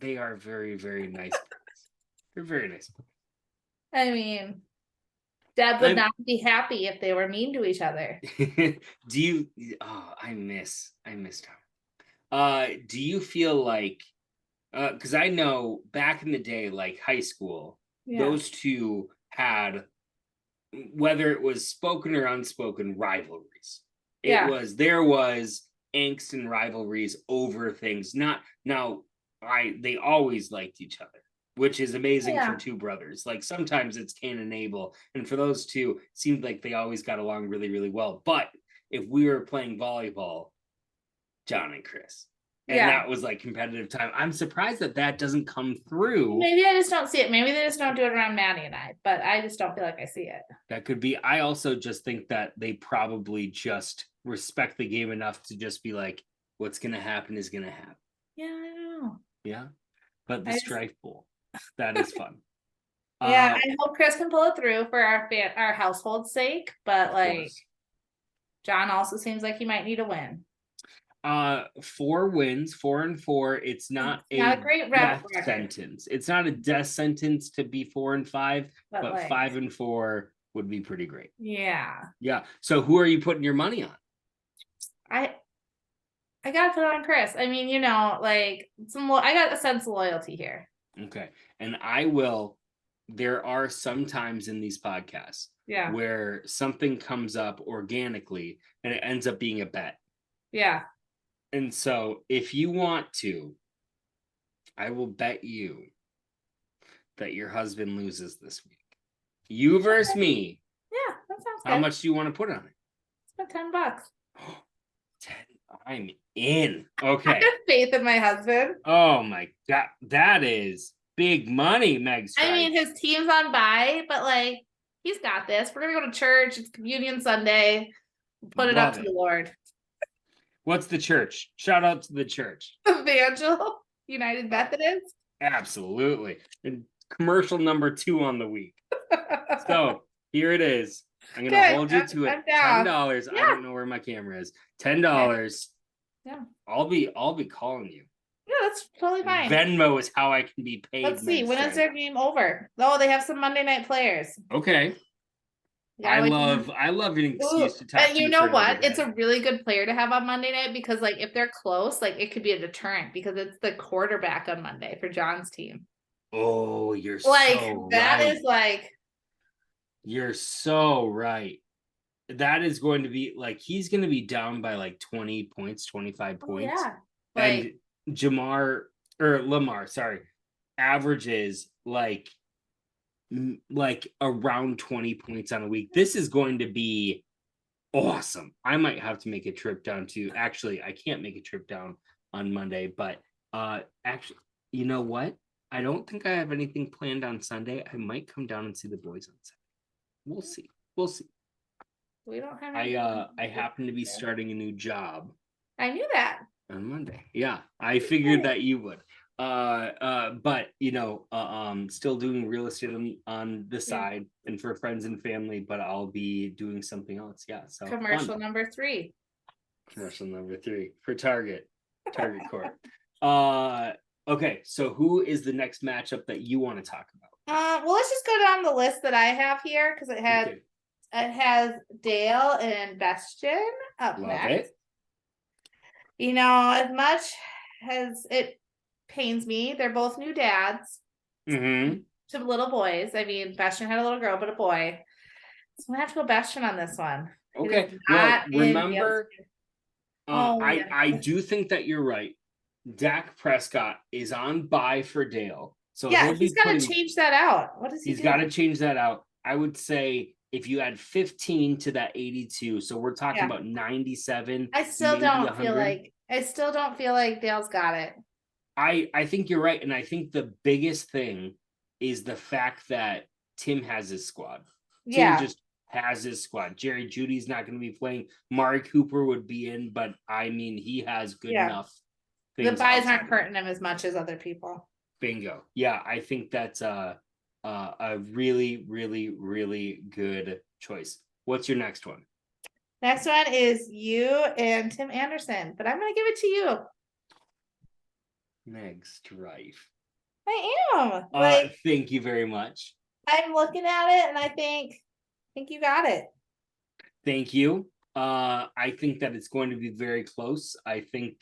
they are very, very nice. They're very nice. I mean, Deb would not be happy if they were mean to each other. Do you I miss Tom. Do you feel like because I know back in the day, like high school, Yeah. those two had, whether it was spoken or unspoken, rivalries. Yeah. There was angst and rivalries over things. Not now, they always liked each other, which is amazing for Yeah. two brothers. Like sometimes it's Cain and Abel, and for those two, it seemed like they always got along really, really well. But if we were playing volleyball, John and Chris, and Yeah. that was like competitive time, I'm surprised that doesn't come through. Maybe I just don't see it. Maybe they just don't do it around Maddie and I, but I just don't feel like I see it. That could be. I also just think that they probably just respect the game enough to just be like, what's going to happen is going to happen. Yeah, I know. Yeah. But the I just- strife bowl, that is fun. Yeah, I hope Chris can pull it through for our household's sake, but Of like course. John also seems like he might need a win. 4 wins, 4 and 4. It's not a great death record, sentence. It's not a death sentence to be 4 and 5, but like, 5 and 4 would be pretty great. yeah. Yeah. So who are you putting your money on? I gotta put it on Chris. I mean, you know, like I got a sense of loyalty here. Okay. And I will. There are some times in these podcasts Yeah. where something comes up organically and it ends up being a bet. Yeah. And so if you want to, I will bet you that your husband loses this week. You versus me. Yeah, that sounds good. How much do you want to put on it? It's about $10. 10. I'm in. I Okay. have faith in my husband. Oh my God. That is big money, Meg. I mean, his team's on bye, but like he's got this. We're gonna go to church. It's Communion Sunday. Put it up to the Lord. What's the church? Shout out to the church. Evangel United Methodist. Absolutely. And commercial number 2 on the week. So here it is. I'm gonna Okay, hold you to it. I'm down. $10. Yeah. I don't know where my camera is. $10. Yeah. I'll be calling you. Yeah, that's totally fine. Venmo is how I can be paid. Let's see. Meg When is Stripe. their game over? Oh, they have some Monday night players. Okay. Yeah, I like- love an excuse to talk. But to you for know another what? day. It's a really good player to have on Monday night because, like, if they're close, like, it could be a deterrent because it's the quarterback on Monday for John's team. Oh, you're Like, so that right. is like, You're so right. That is going to be like he's going to be down by like 20 points, 25 oh, points. yeah. Like, And Lamar, sorry, averages like around 20 points on a week. This is going to be awesome. I might have to make a trip down to, actually, I can't make a trip down on Monday, but actually, you know what? I don't think I have anything planned on Sunday. I might come down and see the boys on Sunday. We'll see. we don't have. I happen to be starting a new job I knew that. on Monday. Yeah, I figured that you would. But you know, still doing real estate on the side and for friends and family, but I'll be doing something else. Yeah. So Commercial fun. number 3. Commercial number 3 for Target Corp. Okay, so who is the next matchup that you want to talk about? Well, let's just go down the list that I have here because it had Okay, it has Dale and Bastion up love next. it. You know, as much as it pains me, they're both new dads Mm-hmm. to little boys. I mean, Bastion had a little girl, but a boy. So I'm gonna have to go Bastion on this one. He Okay. is Well, not in remember, Oh, I yeah. do think that you're right. Dak Prescott is on bye for Dale, so Yeah, he'll be he's got to putting- change that out. What does he He's do? got to change that out. I would say if you add 15 to that 82, so we're talking Yeah. about 97. I still maybe don't 100. feel like Dale's got it. I think you're right, and I think the biggest thing is the fact that Tim has his squad. Yeah. Tim just has his squad. Jerry Judy's not going to be playing. Mari Cooper would be in, but I mean, he has good Yeah. enough. The things buys outside aren't of him. hurting him as much as other people. Bingo. Yeah, I think that's a really, really, really good choice. What's your next one? Next one is you and Tim Anderson, but I'm gonna give it to you. Meg Strife. I am. Like, Thank you very much. I'm looking at it and I think you got it. Thank you. I think that it's going to be very close. I think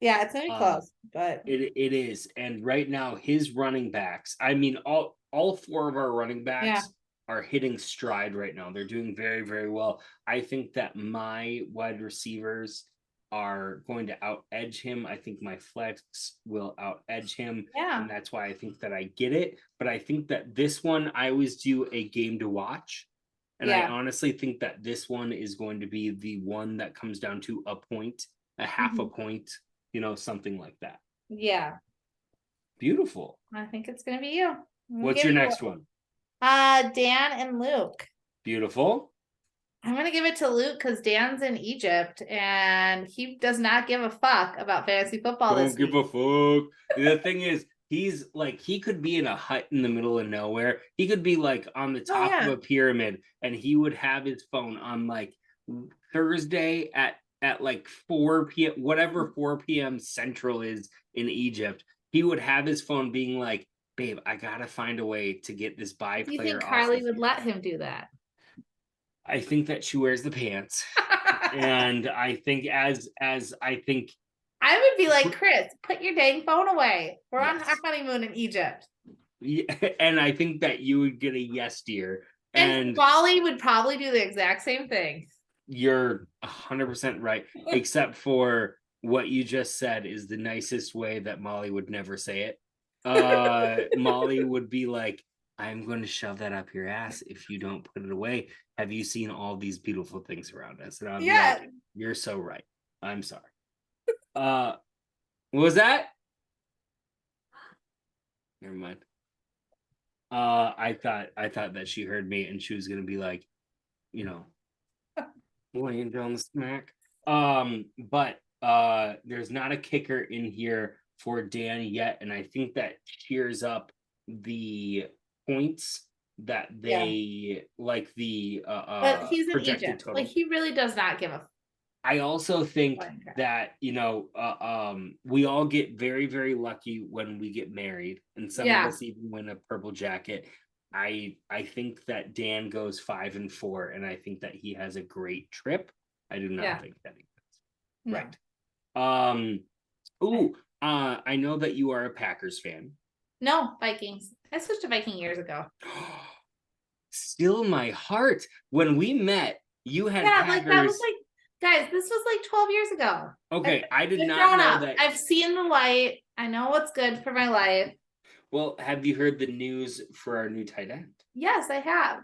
Yeah, it's gonna be close, but it is. And right now, his running backs, I mean, all four of our running backs Yeah. are hitting stride right now. They're doing very, very well. I think that my wide receivers are going to out edge him. I think my flex will out edge him. yeah. And that's why I think that I get it. But I think that this one, I always do a game to watch. And I Yeah. honestly think that this one is going to be the one that comes down to a point, a half a point, something like that. Yeah. Beautiful. I think it's gonna be you. I'm gonna What's give your you next one? Dan and Luke. Beautiful. I'm gonna give it to Luke because Dan's in Egypt and he does not give a fuck about fantasy football this Don't give week. a fuck. The thing is, he's like, he could be in a hut in the middle of nowhere. He could be like on the top of yeah. a pyramid, and he would have his phone on like Thursday at like 4 p.m. whatever 4 p.m. Central is in Egypt. He would have his phone being like, "Babe, I gotta find a way to get this buy Do you player think off Carly of would you." let him do that? I think that she wears the pants, and I think as I think I would be like, Chris, put your dang phone away. We're on Yes. our honeymoon in Egypt. Yeah, and I think that you would get a yes, dear. And Molly would probably do the exact same thing. You're 100% right, except for what you just said is the nicest way that Molly would never say it. Molly would be like, "I'm going to shove that up your ass if you don't put it away. Have you seen all these beautiful things around us?" And I'd be Yeah. like, "You're so right. I'm sorry." What was that? Never mind. I thought that she heard me and she was gonna be like, laying down the smack. But there's not a kicker in here for Dan yet, and I think that cheers up the points that they like the But he's in projected Egypt. total. Like he really does not give a I also think flying crap. that we all get very, very lucky when we get married, and some Yeah. of us even win a purple jacket. I think that Dan goes 5-4, and I think that he has a great trip. I do not Yeah. think that he does. No. Right. I know that you are a Packers fan. No, Vikings. I switched to Viking years ago. Still my heart. When we met, you had Yeah, Packers. like that was like, guys, this was like 12 years ago. Okay, I did I've not grown know up. that. I've seen the light. I know what's good for my life. Well, have you heard the news for our new tight end? Yes, I have.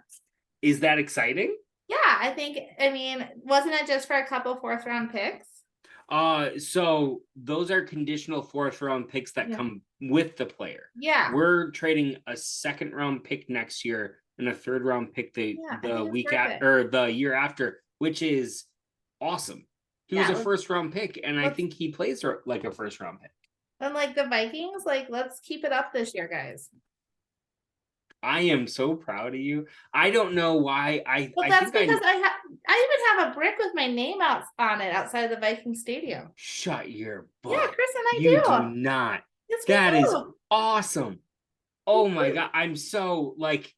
Is that exciting? Yeah, I mean, wasn't it just for a couple 4th round picks? So those are conditional 4th round picks that come with the player. Yeah. We're trading a 2nd round pick next year and a 3rd round pick the week after or the year after, which is awesome. He was a 1st round pick, and I think he plays like a 1st round pick. And like the Vikings, like let's keep it up this year, guys. I am so proud of you. I don't know why. Well, that's because I even have a brick with my name out on it outside of the Viking Stadium. Shut your butt. Yeah, Chris and I You do. do not. Yes, That we do. is awesome. Oh my God. I'm so like,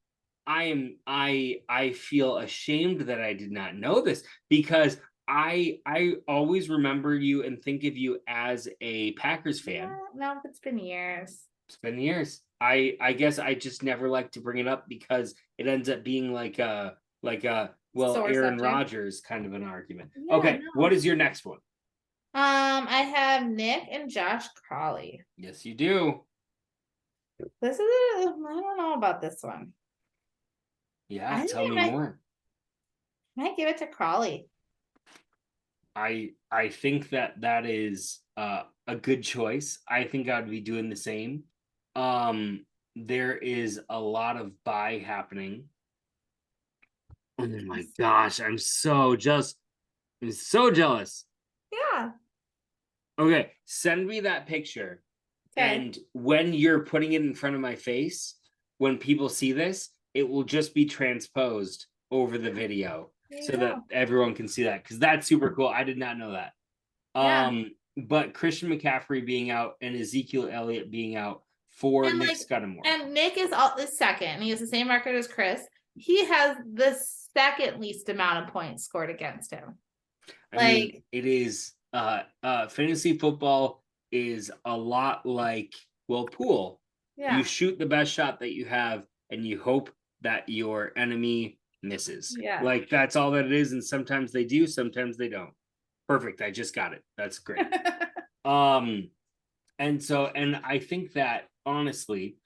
I feel ashamed that I did not know this, because I always remember you and think of you as a Packers fan. No, it's been years. It's been years. I guess I just never like to bring it up because it ends up being like a Sore Aaron subject. Rodgers kind of an argument. Yeah, Okay, no. what is your next one? I have Nick and Josh Crawley. Yes, you do. This is I don't know about this one. Yeah, tell me more. I might give it to Crawley. I think that is a good choice. I think I'd be doing the same. There is a lot of buy happening. Oh my gosh, I'm so jealous. Yeah. Okay, send me that picture. Okay. And when you're putting it in front of my face, when people see this, it will just be transposed over the video so that everyone can see that, because that's super cool. I did not know that. But Christian McCaffrey being out and Ezekiel Elliott being out for And, Nick like, Scudamore. And Nick is second, and he has the same record as Chris. He has the second least amount of points scored against him. I mean, it is fantasy football is a lot like, well, pool. Yeah. You shoot the best shot that you have and you hope that your enemy misses. Yeah. Like that's all that it is, and sometimes they do, sometimes they don't. Perfect. I just got it. That's great. And I think that honestly,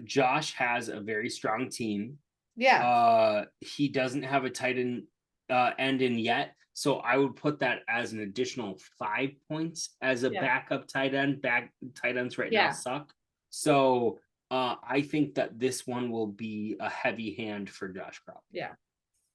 Josh has a very strong team. Yeah. He doesn't have a tight end in yet. So I would put that as an additional 5 points as a Yeah. backup tight end. Tight ends right now Yeah. suck. So I think that this one will be a heavy hand for Josh Crowley. Yeah.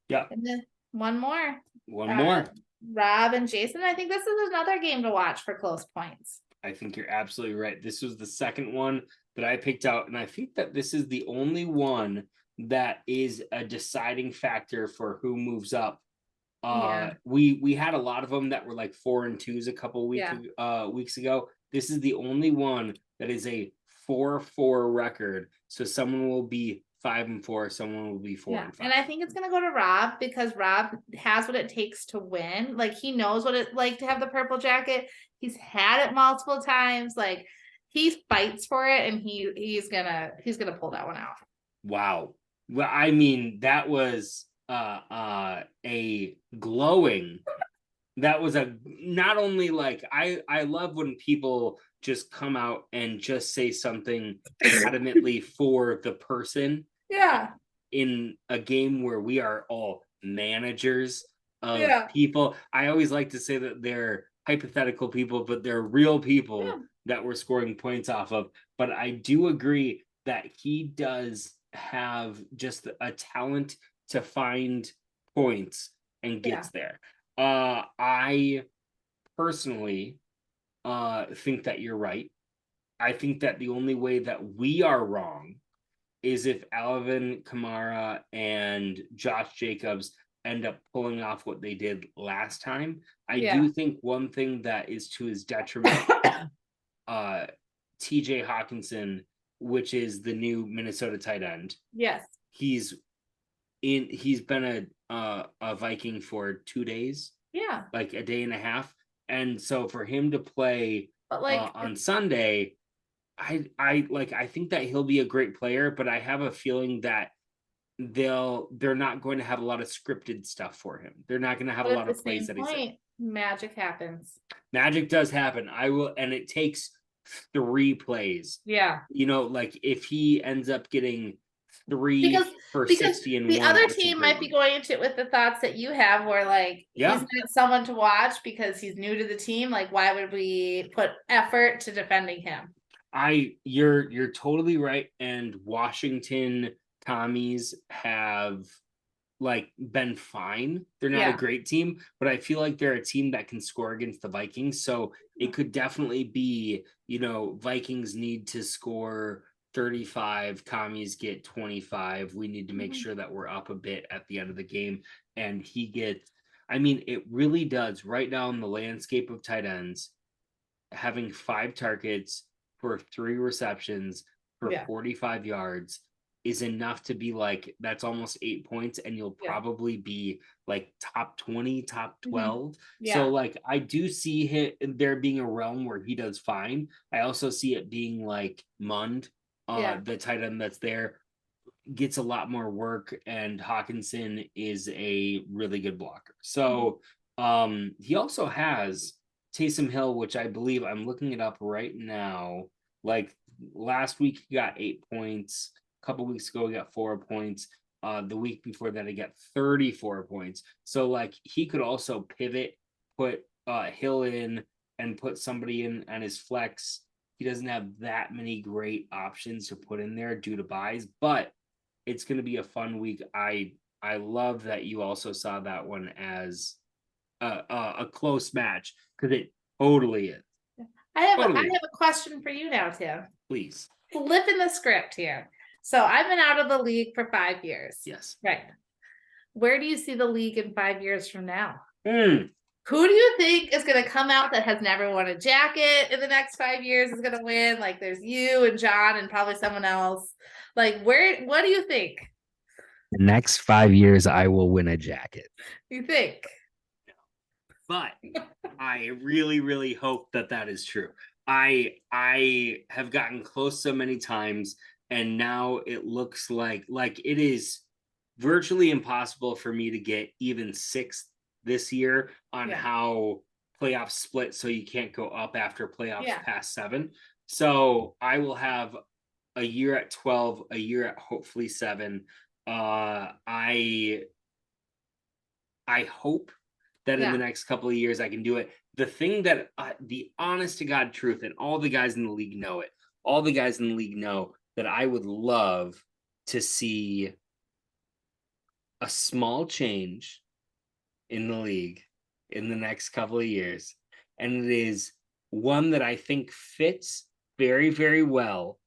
Yeah. And then one more. One more. Rob and Jason. I think this is another game to watch for close points. I think you're absolutely right. This was the second one that I picked out, and I think that this is the only one that is a deciding factor for who moves up. Yeah. We had a lot of them that were like 4 and 2s a couple weeks ago. This is the only one that is a 4-4 record. So someone will be 5 and 4, someone will be 4 and 5. And I think it's gonna go to Rob because Rob has what it takes to win. Like he knows what it's like to have the purple jacket. He's had it multiple times. Like he fights for it, and he's gonna pull that one out. Wow. Well, I mean, that was a glowing. That was a not only like I love when people just come out and just say something adamantly for the person. Yeah. In a game where we are all managers of people. I always like to say that they're hypothetical people, but they're real people that we're scoring points off of. But I do agree that he does have just a talent to find points and gets there. I personally think that you're right. I think that the only way that we are wrong is if Alvin Kamara and Josh Jacobs end up pulling off what they did last time. I do think one thing that is to his detriment, TJ Hawkinson, which is the new Minnesota tight end. Yes. He's been a Viking for 2 days. Yeah. Like a day and a half. And so for him to play on Sunday, I think that he'll be a great player, but I have a feeling that they're not going to have a lot of scripted stuff for him. They're not going to have a lot of plays that he's in. Magic happens. Magic does happen. And it takes 3 plays. Yeah. You know, like if he ends up getting 3 for 60 and the other team might be going into it with the thoughts that you have, where like he's not someone to watch because he's new to the team. Like, why would we put effort to defending him? You're totally right. And Washington commies have like been fine. They're not a great team, but I feel like they're a team that can score against the Vikings. So it could definitely be, Vikings need to score 35, commies get 25. We need to make sure that we're up a bit at the end of the game. And he gets, it really does right now in the landscape of tight ends, having 5 targets for 3 receptions for 45 yards is enough to be like, that's almost 8 points, and you'll probably be like top 20, top 12. So like, I do see there being a realm where he does fine. I also see it being like Mund, the tight end that's there, gets a lot more work, and Hawkinson is a really good blocker. So he also has Taysom Hill, which I believe, I'm looking it up right now. Like last week he got 8 points. A couple weeks ago he got 4 points. The week before that he got 34 points. So like he could also pivot, put Hill in, and put somebody in on his flex. He doesn't have that many great options to put in there due to buys, but it's going to be a fun week. I love that you also saw that one as a close match, because it totally is. I have a question for you now, Tim. Please. Flipping the script here. So I've been out of the league for 5 years. Yes. Right. Where do you see the league in 5 years from now? Who do you think is going to come out that has never won a jacket in the next 5 years is going to win? Like, there's you and John and probably someone else. Like, what do you think? The next 5 years, I will win a jacket. You think? But I really, really hope that that is true. I have gotten close so many times, and now it looks like it is virtually impossible for me to get even sixth this year on Yeah. how playoffs split, so you can't go up after playoffs Yeah. past 7. So I will have a year at 12, a year at hopefully 7. I hope that in the Yeah. next couple of years I can do it. The thing that the honest to God truth, and all the guys in the league know it, all the guys in the league know that I would love to see a small change in the league in the next couple of years. And it is one that I think fits very, very well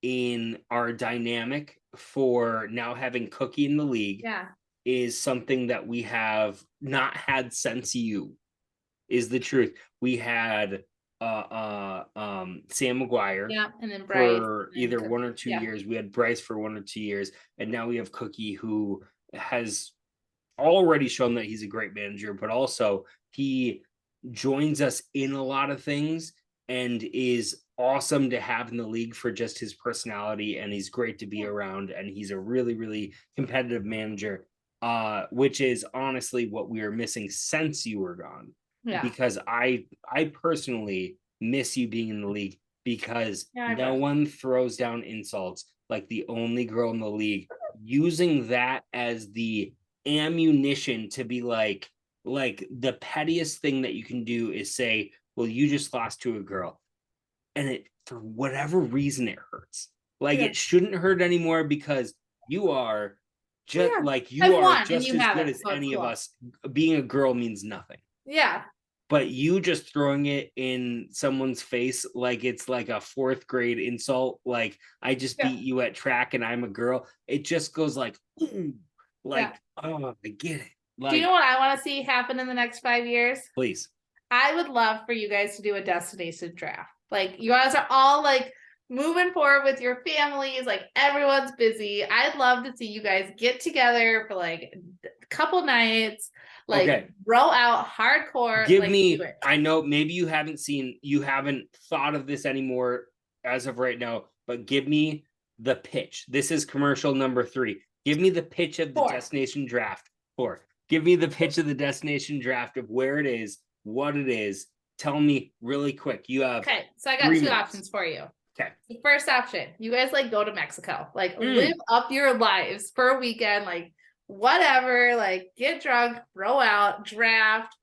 in our dynamic for now having Cookie in the league. Yeah. Is something that we have not had since you, is the truth. We had Sam McGuire Yeah. And then Bryce. for and then either Cookie. 1 or 2 Yeah. years. We had Bryce for 1 or 2 years, and now we have Cookie, who has already shown that he's a great manager, but also he joins us in a lot of things and is awesome to have in the league for just his personality, and he's great to be around, and he's a really, really competitive manager, which is honestly what we are missing since you were gone. Yeah. Because I personally miss you being in the league, because Yeah, I no bet. one throws down insults like the only girl in the league, using that as the ammunition to be like the pettiest thing that you can do is say, well, you just lost to a girl, and it, for whatever reason, it hurts. Like, Yeah. it shouldn't hurt anymore, because you are just Yeah. like I've you are won, and just you as good haven't, as so it's any of cool. us. Being a girl means nothing, Yeah. but you just throwing it in someone's face like it's like a 4th grade insult, like I just Yeah. beat you at track and I'm a girl, it just goes like, ooh, like, Yeah. oh, I get it. Like, Do you know what I want to see happen in the next 5 years? please. I would love for you guys to do a destination draft. Like, you guys are all like moving forward with your families, like everyone's busy. I'd love to see you guys get together for like a couple nights, like Okay. roll out hardcore. Give like, me, do it. I know maybe you haven't thought of this anymore as of right now, but give me the pitch. This is commercial number 3. Give me the pitch of the 4. destination draft. 4. Give me the pitch of the destination draft of where it is, what it is. Tell me really quick. You have Okay, so I got 3 2 minutes. options for you. Okay. The first option, you guys like go to Mexico, like Mm. live up your lives for a weekend, like whatever, like get drunk, throw out, draft,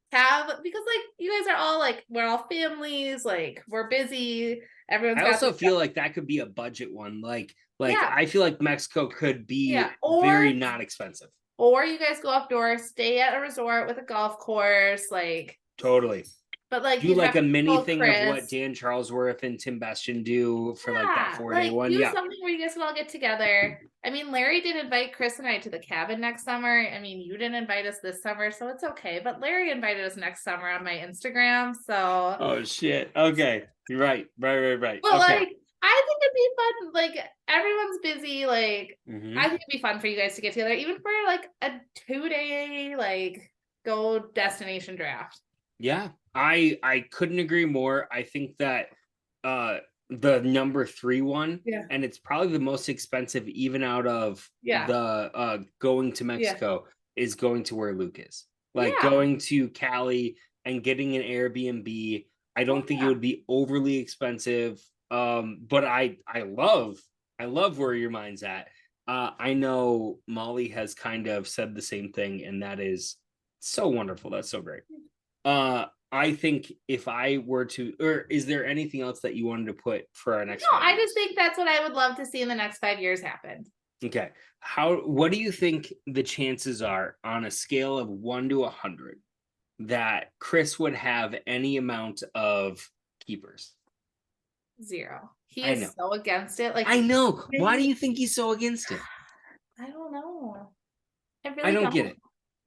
because like you guys are all like, we're all families, like we're busy, everyone's I got also their feel stuff. like that could be a budget one. Like Yeah. I feel like Mexico could be Yeah, or- very not expensive. Or you guys go outdoors, stay at a resort with a golf course, like, Totally. but like Do you'd like have a to mini go thing of what Chris. Dan Charlesworth and Tim Bestian do for like that 4-day like, one. do Yeah. something where you guys can all get together. I mean, Larry did invite Chris and I to the cabin next summer. I mean, you didn't invite us this summer, so it's okay. But Larry invited us next summer on my Instagram. So, Oh shit. Okay. You're right. Right. but Okay. like, I think it'd be fun. Like, everyone's busy. Like, Mhm. I think it'd be fun for you guys to get together, even for like a 2-day, like, go destination draft. Yeah. I couldn't agree more. I think that the number 3 one, Yeah. and it's probably the most expensive even out of Yeah. the going to Mexico, is going to where Luke is. Like, Yeah. going to Cali and getting an Airbnb. I don't think it would be overly expensive. But I love where your mind's at. I know Molly has kind of said the same thing, and that is so wonderful. That's so great. I think if I were to, or is there anything else that you wanted to put for our next? No, 5 I years? just think that's what I would love to see in the next 5 years happen. Okay. What do you think the chances are on a scale of 1 to 100 that Chris would have any amount of keepers? 0. He I is know. so against it. Like, I know. Why do you think he's so against it? I don't know. I really I don't get it.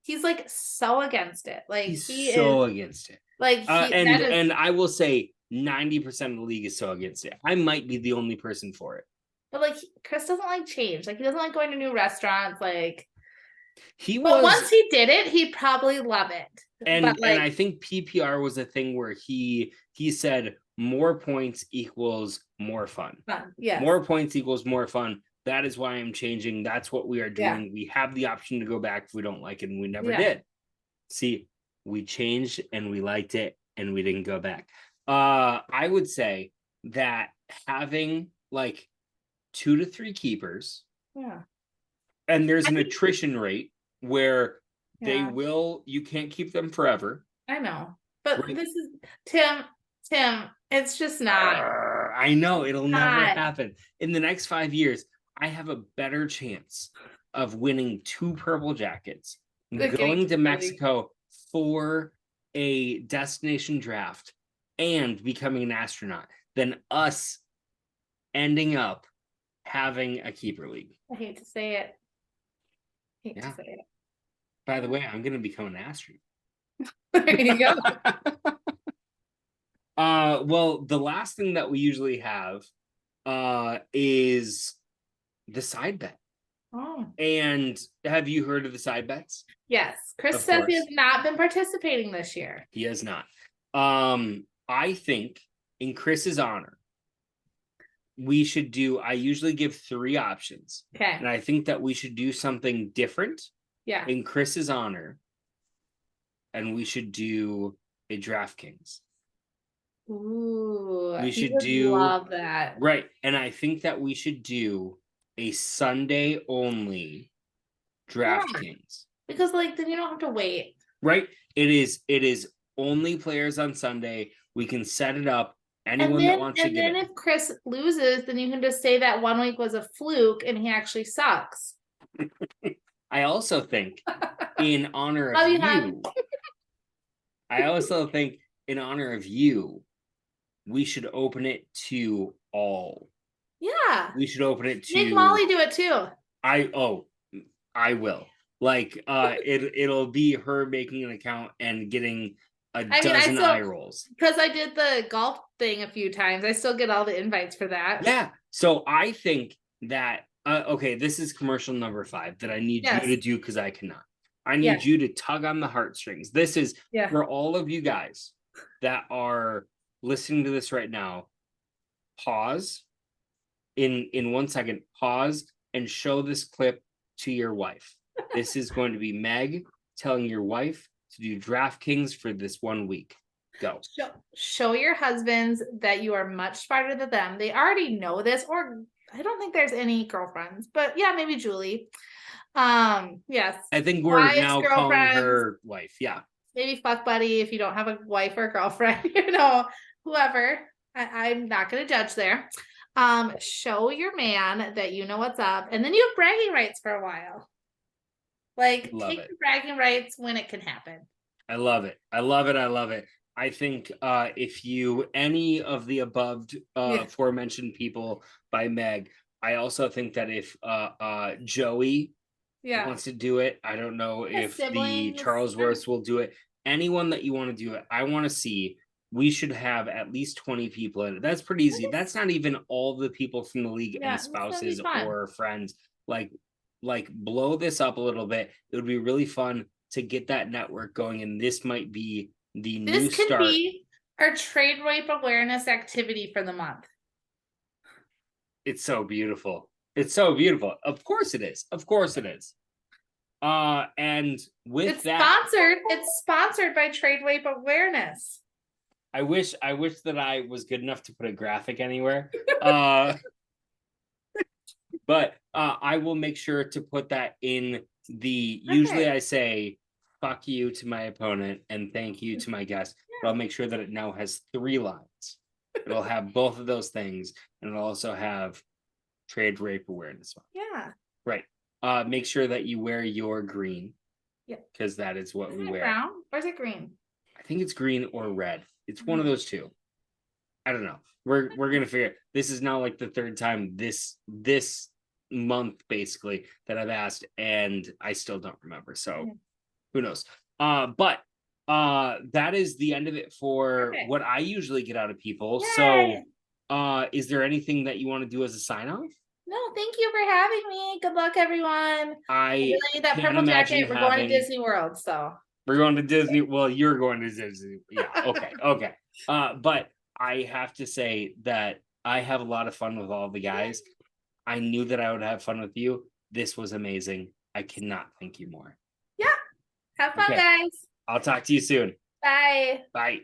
he's like so against it. Like He's he so is against it. like he And that is, I will say 90% of the league is so against it. I might be the only person for it. but like Chris doesn't like change. Like he doesn't like going to new restaurants. Like, He but was, once he did it, he'd probably love it. But and like, I think PPR was a thing where he said more points equals more fun. yes. More points equals more fun. That is why I'm changing. That's what we are Yeah. doing. We have the option to go back if we don't like it, and we never Yeah. did. See, we changed and we liked it and we didn't go back. I would say that having like 2 to 3 keepers, Yeah. and there's I an think- attrition rate where they Yeah. will, you can't keep them forever. I know. But Right. this is Tim, it's just not. I know it'll never not. happen. In the next 5 years, I have a better chance of winning 2 purple jackets, Good going to game, Mexico for a destination draft, and becoming an astronaut than us ending up having a keeper league. I hate to say it. Hate Yeah. to say it. By the way, I'm going to become an astronaut. There you go. Well, the last thing that we usually have is the side bet. Oh. And have you heard of the side bets? Yes. Chris Of says he has course. not been participating this year. He has not. I think in Chris's honor, we should do, I usually give 3 options, Okay. and I think that we should do something different Yeah. in Chris's honor, and we should do a DraftKings. Ooh. We he should would do- love that. Right. And I think that we should do a Sunday only DraftKings. Because like then you don't have to wait. Right? It is only players on Sunday. We can set it up. Anyone that wants to and get then it. if Chris loses, then you can just say that 1 week was a fluke and he actually sucks. I also think in honor of Love you, you, hon. I also think in honor of you, we should open it to all. Yeah. We should open it to Make Molly do it too. I will. Like it'll be her making an account and getting a dozen eye rolls. Because I did the golf thing a few times. I still get all the invites for that. Yeah. So I think that okay, this is commercial number 5 that I need Yes. you to do because I cannot. I need Yes. you to tug on the heartstrings. This is Yeah. for all of you guys that are listening to this right now. Pause in 1 second, pause and show this clip to your wife. This is going to be Meg telling your wife to do DraftKings for this 1 week. Go. Show your husbands that you are much smarter than them. They already know this, or I don't think there's any girlfriends, but yeah, maybe Julie. Yes. I think we're Wives, now calling girlfriends. her wife. Yeah. Maybe fuck buddy if you don't have a wife or girlfriend, whoever. I'm not gonna judge there. Show your man that you know what's up, and then you have bragging rights for a while. Like Love take it. the bragging rights when it can happen. I love it. I love it. I love it. I think if you any of the above aforementioned people by Meg, I also think that if Joey Yeah. wants to do it, I don't know Yeah, if the siblings. Charlesworths will do it. Anyone that you want to do it, I want to see. We should have at least 20 people in it. That's pretty easy. That's not even all the people from the league Yeah, and it's gonna be spouses fun. or friends. Like blow this up a little bit. It would be really fun to get that network going, and this might be the new This could start. be our trade rape awareness activity for the month. It's so beautiful. It's so beautiful. Of course it is. Of course it is. And with It's that, sponsored. It's sponsored by Trade Rape Awareness. I wish that I was good enough to put a graphic anywhere. But I will make sure to put that in the. Usually I say "fuck you" to my opponent and "thank you" to my guest. But I'll make sure that it now has 3 lines. It'll have both of those things, and it'll also have Trade Rape Awareness Month. Yeah. Right. Make sure that you wear your green. Yeah. Because that is what Isn't we it wear. brown or is it green? I think it's green or red. It's one of those 2. I don't know. We're gonna figure it. This is now like the 3rd time this month basically that I've asked, and I still don't remember. So Who knows? But that is the end of it for Perfect. what I usually get out of people. Yay. So is there anything that you want to do as a sign off? No, thank you for having me. Good luck, everyone. I Really, that can't purple imagine jacket. We're going to having- Disney World, so We're going to Disney. Well, you're going to Disney. Yeah. Okay. Okay. But I have to say that I have a lot of fun with all the guys. I knew that I would have fun with you. This was amazing. I cannot thank you more. have fun, Okay. guys. I'll talk to you soon. Bye. Bye.